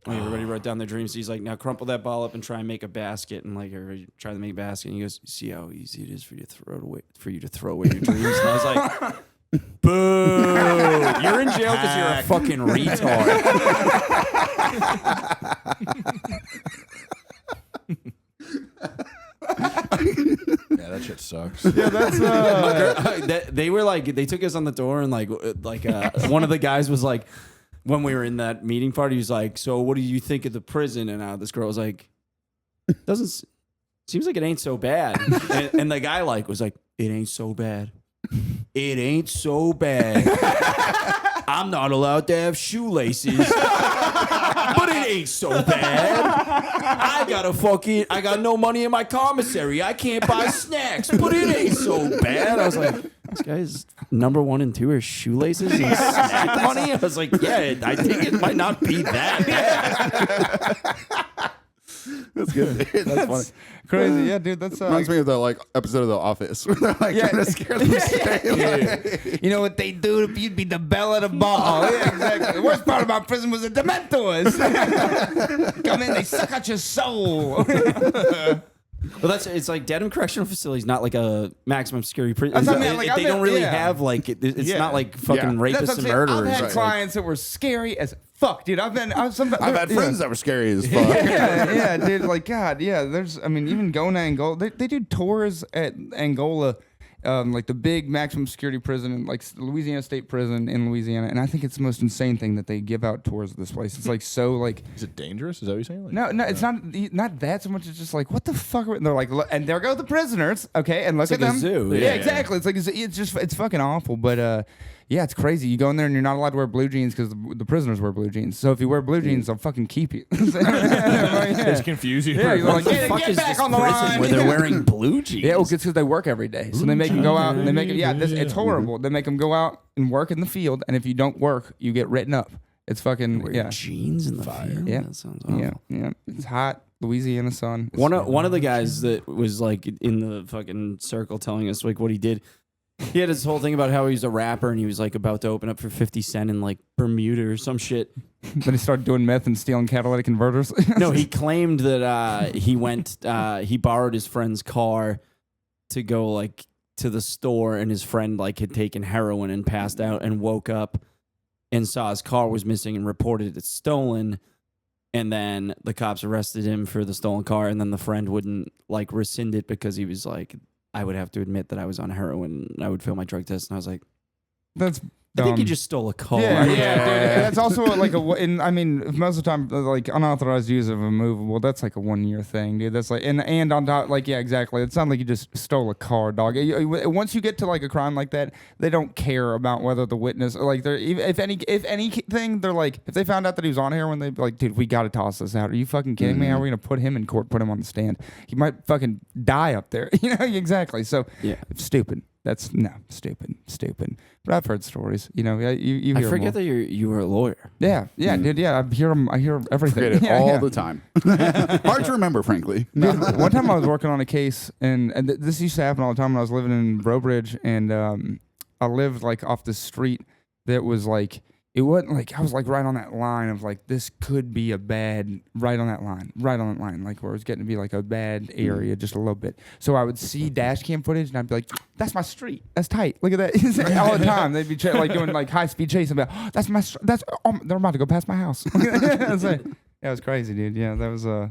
And everybody wrote down their dreams. He's like, now crumple that ball up and try and make a basket. And like everybody tried to make a basket. And he goes, see how easy it is for you to throw away your dreams. And I was like, boo! You're in jail because you're a fucking retard. Yeah, that shit sucks. Yeah, that's They were like, they took us on the door, and like one of the guys was like, when we were in that meeting party, he was like, so what do you think of the prison? And this girl was like, seems like it ain't so bad. And the guy like was like, it ain't so bad. It ain't so bad. I'm not allowed to have shoelaces. But it ain't so bad. I got no money in my commissary. I can't buy snacks, but it ain't so bad. I was like, this guy's number 1 and 2 are shoelaces and snack money. I was like, yeah, I think it might not be that bad. That's good. That's funny. crazy. Yeah, dude, that's Reminds me of the like episode of The Office where they're like trying to scare them straight. You know what they do if you'd be the belle of the ball. Yeah, exactly. The worst part about prison was the Dementors. Come in, they suck out your soul. Well, it's like Dedham Correctional Facility is not like a maximum security prison. That's what I mean, like, They don't really have like it's not like fucking rapists and murderers. I've had clients that were scary as fuck, dude. I've had friends that were scary as fuck. yeah, dude. Like, God, yeah. Even going to Angola, they do tours at Angola, like the big maximum security prison, in, like Louisiana State Prison in Louisiana. And I think it's the most insane thing that they give out tours of this place. It's like so like. Is it dangerous? Is that what you're saying? Like, No, it's not that so much. It's just like, what the fuck? And they're like, and there go the prisoners. Okay, and look It's at like a them. zoo. Yeah, Yeah. exactly. It's like it's fucking awful. But yeah, it's crazy. You go in there and you're not allowed to wear blue jeans because the prisoners wear blue jeans. So if you wear blue jeans, they'll fucking keep you. Just confuse you. Yeah, you're like, What the get fuck is back this on the prison line. where they're wearing blue jeans? Yeah, well, it's because they work every day. So they make them go out and they make it. Yeah, it's horrible. They make them go out and work in the field, and if you don't work, you get written up. It's fucking Wear jeans in the fire. Yeah. That sounds awful. Yeah. It's hot. Louisiana sun. It's One of the guys that was like in the fucking circle telling us like what he did. He had this whole thing about how he was a rapper and he was like about to open up for 50 Cent in like Bermuda or some shit. Then he started doing meth and stealing catalytic converters. No, he claimed that he borrowed his friend's car to go like to the store, and his friend like had taken heroin and passed out and woke up and saw his car was missing and reported it stolen. And then the cops arrested him for the stolen car, and then the friend wouldn't like rescind it because he was like, I would have to admit that I was on heroin and I would fail my drug test. And I was like, That's I think you just stole a car. Yeah, dude. That's also like I mean, most of the time, like unauthorized use of a movable, that's like a 1 year thing, dude. That's like, and on top, like, yeah, exactly. It's not like you just stole a car, dog. Once you get to like a crime like that, they don't care about whether the witness, like, if anything, they're like, if they found out that he was on here, when they be like, dude, we got to toss this out. Are you fucking kidding me? How are we gonna put him in court, put him on the stand? He might fucking die up there. You know, exactly. So, yeah, stupid. That's stupid. But I've heard stories. You know, you hear I forget that you were a lawyer. Yeah, dude. Yeah, I hear them. I hear everything. Forget it all the time. Hard to remember, frankly. Dude, one time I was working on a case, and this used to happen all the time when I was living in Brobridge, and I lived like off the street that was like, it wasn't like, I was like right on that line of like, this could be a bad, right on that line, like where it was getting to be like a bad area just a little bit. So I would see dash cam footage and I'd be like, that's my street. That's tight. Look at that. All the time. They'd be like doing like high speed chase. And I'd be like, oh, they're about to go past my house. Yeah, it was crazy, dude. Yeah, that was I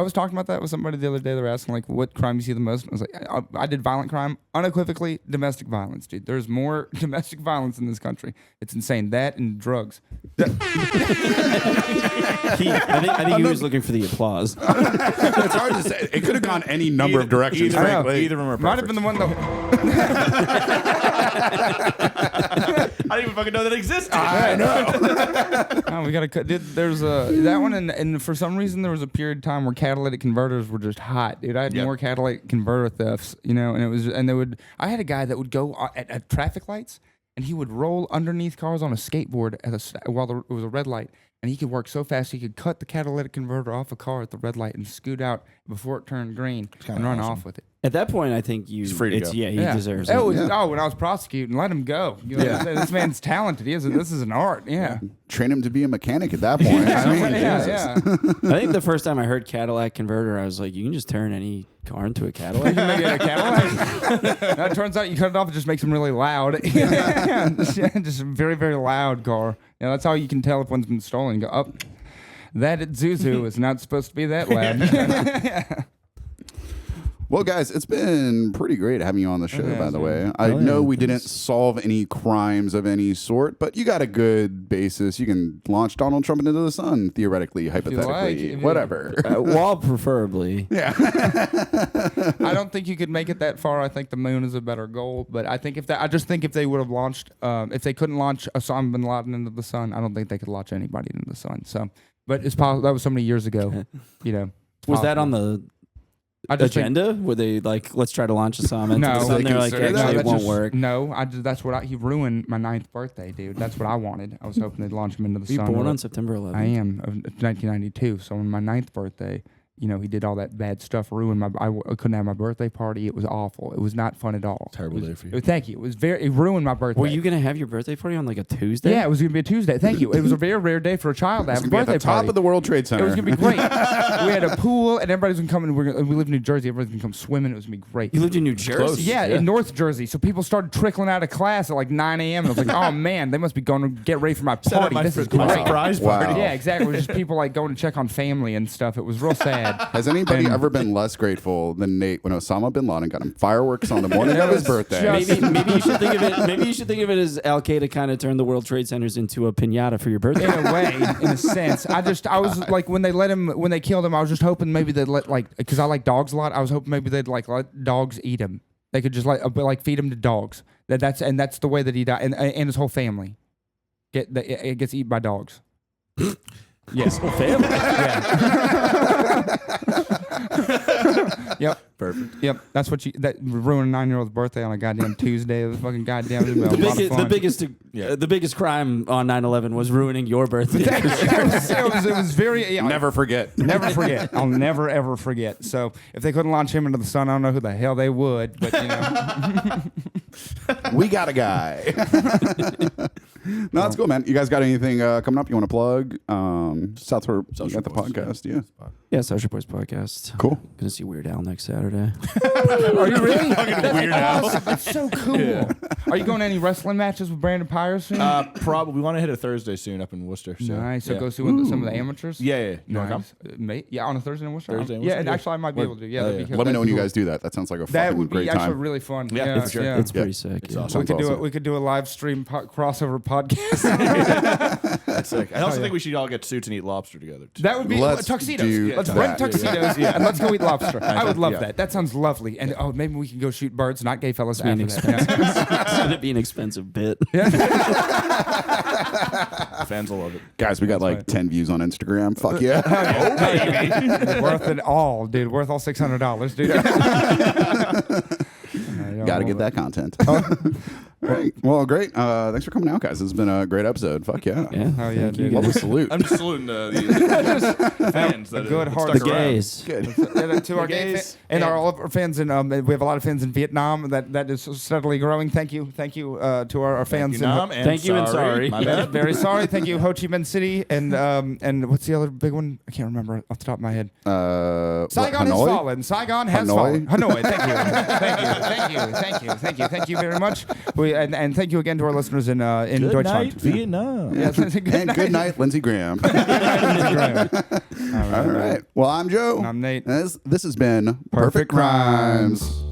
was talking about that with somebody the other day. They were asking like, what crime you see the most? And I was like, I did violent crime, unequivocally domestic violence, dude. There's more domestic violence in this country. It's insane. That and drugs. I think he was looking for the applause. It's hard to say. It could have gone any number of directions. Frankly, either of them are Might have been the one I didn't even fucking know that existed. I know. Oh, we gotta cut. Dude, there's that one, and for some reason there was a period of time where catalytic converters were just hot, dude. I had more catalytic converter thefts, you know, I had a guy that would go at traffic lights, and he would roll underneath cars on a skateboard while it was a red light, and he could work so fast he could cut the catalytic converter off a car at the red light and scoot out before it turned green and run off with it. At that point, I think he's free to go. Yeah, he deserves it. When I was prosecuting, let him go. You know, this man's talented. This is an art. Yeah. Train him to be a mechanic at that point. I mean, yeah. I think the first time I heard Cadillac converter, I was like, you can just turn any car into a Cadillac. You can make it a Cadillac. Now, it turns out you cut it off, it just makes them really loud. Just a very, very loud car. Yeah, that's how you can tell if one's been stolen. You go, oh, that Zuzu is not supposed to be that loud. Well, guys, it's been pretty great having you on the show, by the way. I know we didn't solve any crimes of any sort, but you got a good basis. You can launch Donald Trump into the sun, theoretically, hypothetically, whatever. Well, preferably. Yeah. I don't think you could make it that far. I think the moon is a better goal, but I think if they would have launched, if they couldn't launch Osama bin Laden into the sun, I don't think they could launch anybody into the sun. So, but it's possible. That was so many years ago. You know, was that on the agenda? Were they like, let's try to launch Osama into the sun? They're like, actually, it won't work. No, he ruined my 9th birthday, dude. That's what I wanted. I was hoping they'd launch him into the sun. Were you born on September 11th? I am, of 1992. So on my 9th birthday, you know, he did all that bad stuff, ruined I couldn't have my birthday party. It was awful. It was not fun at all. Terrible day for you. Thank you. It ruined my birthday. Were you going to have your birthday party on like a Tuesday? Yeah, it was going to be a Tuesday. Thank you. It was a very rare day for a child to have a birthday at the top party. of the World Trade Center. It was going to be great. We had a pool, and everybody's going to come, and we live in New Jersey. Everybody's going to come swimming. It was going to be great. You lived in New Jersey? Yeah, in North Jersey. So people started trickling out of class at like 9 a.m. And I was like, oh, man, they must be going to get ready for my party. This is great. Surprise party. Yeah, exactly. It was just people like going to check on family and stuff. It was real sad. Has anybody ever been less grateful than Nate when Osama bin Laden got him fireworks on the morning of his birthday? Maybe you should think of it. Maybe you should think of it as Al Qaeda kind of turned the World Trade Centers into a piñata for your birthday. In a way, in a sense. I was like, when they killed him, I was just hoping maybe they'd let, like, because I like dogs a lot. I was hoping maybe they'd like let dogs eat him. They could just like feed him to dogs. That's the way that he died, and his whole family it gets eaten by dogs. Yes, whole family. Yeah. Yep. Perfect. Yep. That's what that ruined a 9-year-old's birthday on a goddamn Tuesday. It was fucking goddamn. The biggest crime on 9/11 was ruining your birthday. It was very. Never forget. Never forget. I'll never ever forget. So if they couldn't launch him into the sun, I don't know who the hell they would. But you know, we got a guy. No, that's cool, man. You guys got anything coming up you want to plug? South Shore, you got the podcast, yeah. Yeah, South Shore Boys podcast. Cool. Gonna see Weird Al next Saturday. Are you really? Weird Al. That's so cool. Yeah. Are you going to any wrestling matches with Brandon Pyre soon? Probably. We want to hit a Thursday soon up in Worcester. So, nice. So yeah. go see some of the amateurs. Yeah. Nice. Yeah, on a Thursday in Worcester. Yeah, and actually I might be able to. Yeah, that'd be cool. Let me know when you guys do that. That sounds like a fucking great time. That would be actually really fun. Yeah, for sure. It's pretty sick. It's Yeah. awesome. We could do awesome. it. We could do a live stream crossover podcast. That's sick. I also think we should all get suits and eat lobster together. Too. That would be Let's tuxedos. do Let's that. rent tuxedos and let's go eat lobster. I would love Yeah. that. That sounds lovely. And maybe we can go shoot birds, not gay fellas. It's After that. Yeah. It's gonna be an expensive bit. Fans will love it. Guys, we got like 10 views on Instagram. Fuck yeah. Worth it all, dude. Worth all $600, dude. Got to get that content. All right. Well, great. Thanks for coming out, guys. This has been a great episode. Fuck yeah. Yeah. Oh, yeah, Thank you, dude. What guys. a salute. I'm just saluting the fans that a good have heart stuck The around. gays. Good. To our gay gays. and all of our fans in we have a lot of fans in Vietnam that is steadily growing. Thank you to our fans in Nam, and Thank you and sorry. My Yeah, bad. very sorry. Thank you, Ho Chi Minh City, and what's the other big one? I can't remember off the top of my head. Saigon has Hanoi? fallen. Saigon has Hanoi? fallen. Hanoi. Thank you. Thank you very much. And thank you again to our listeners in Good Deutschland. night, Vietnam. Yeah, And good night, Lindsey Graham. All All right. Well, I'm Joe. And I'm Nate. And this has been Perfect Crimes.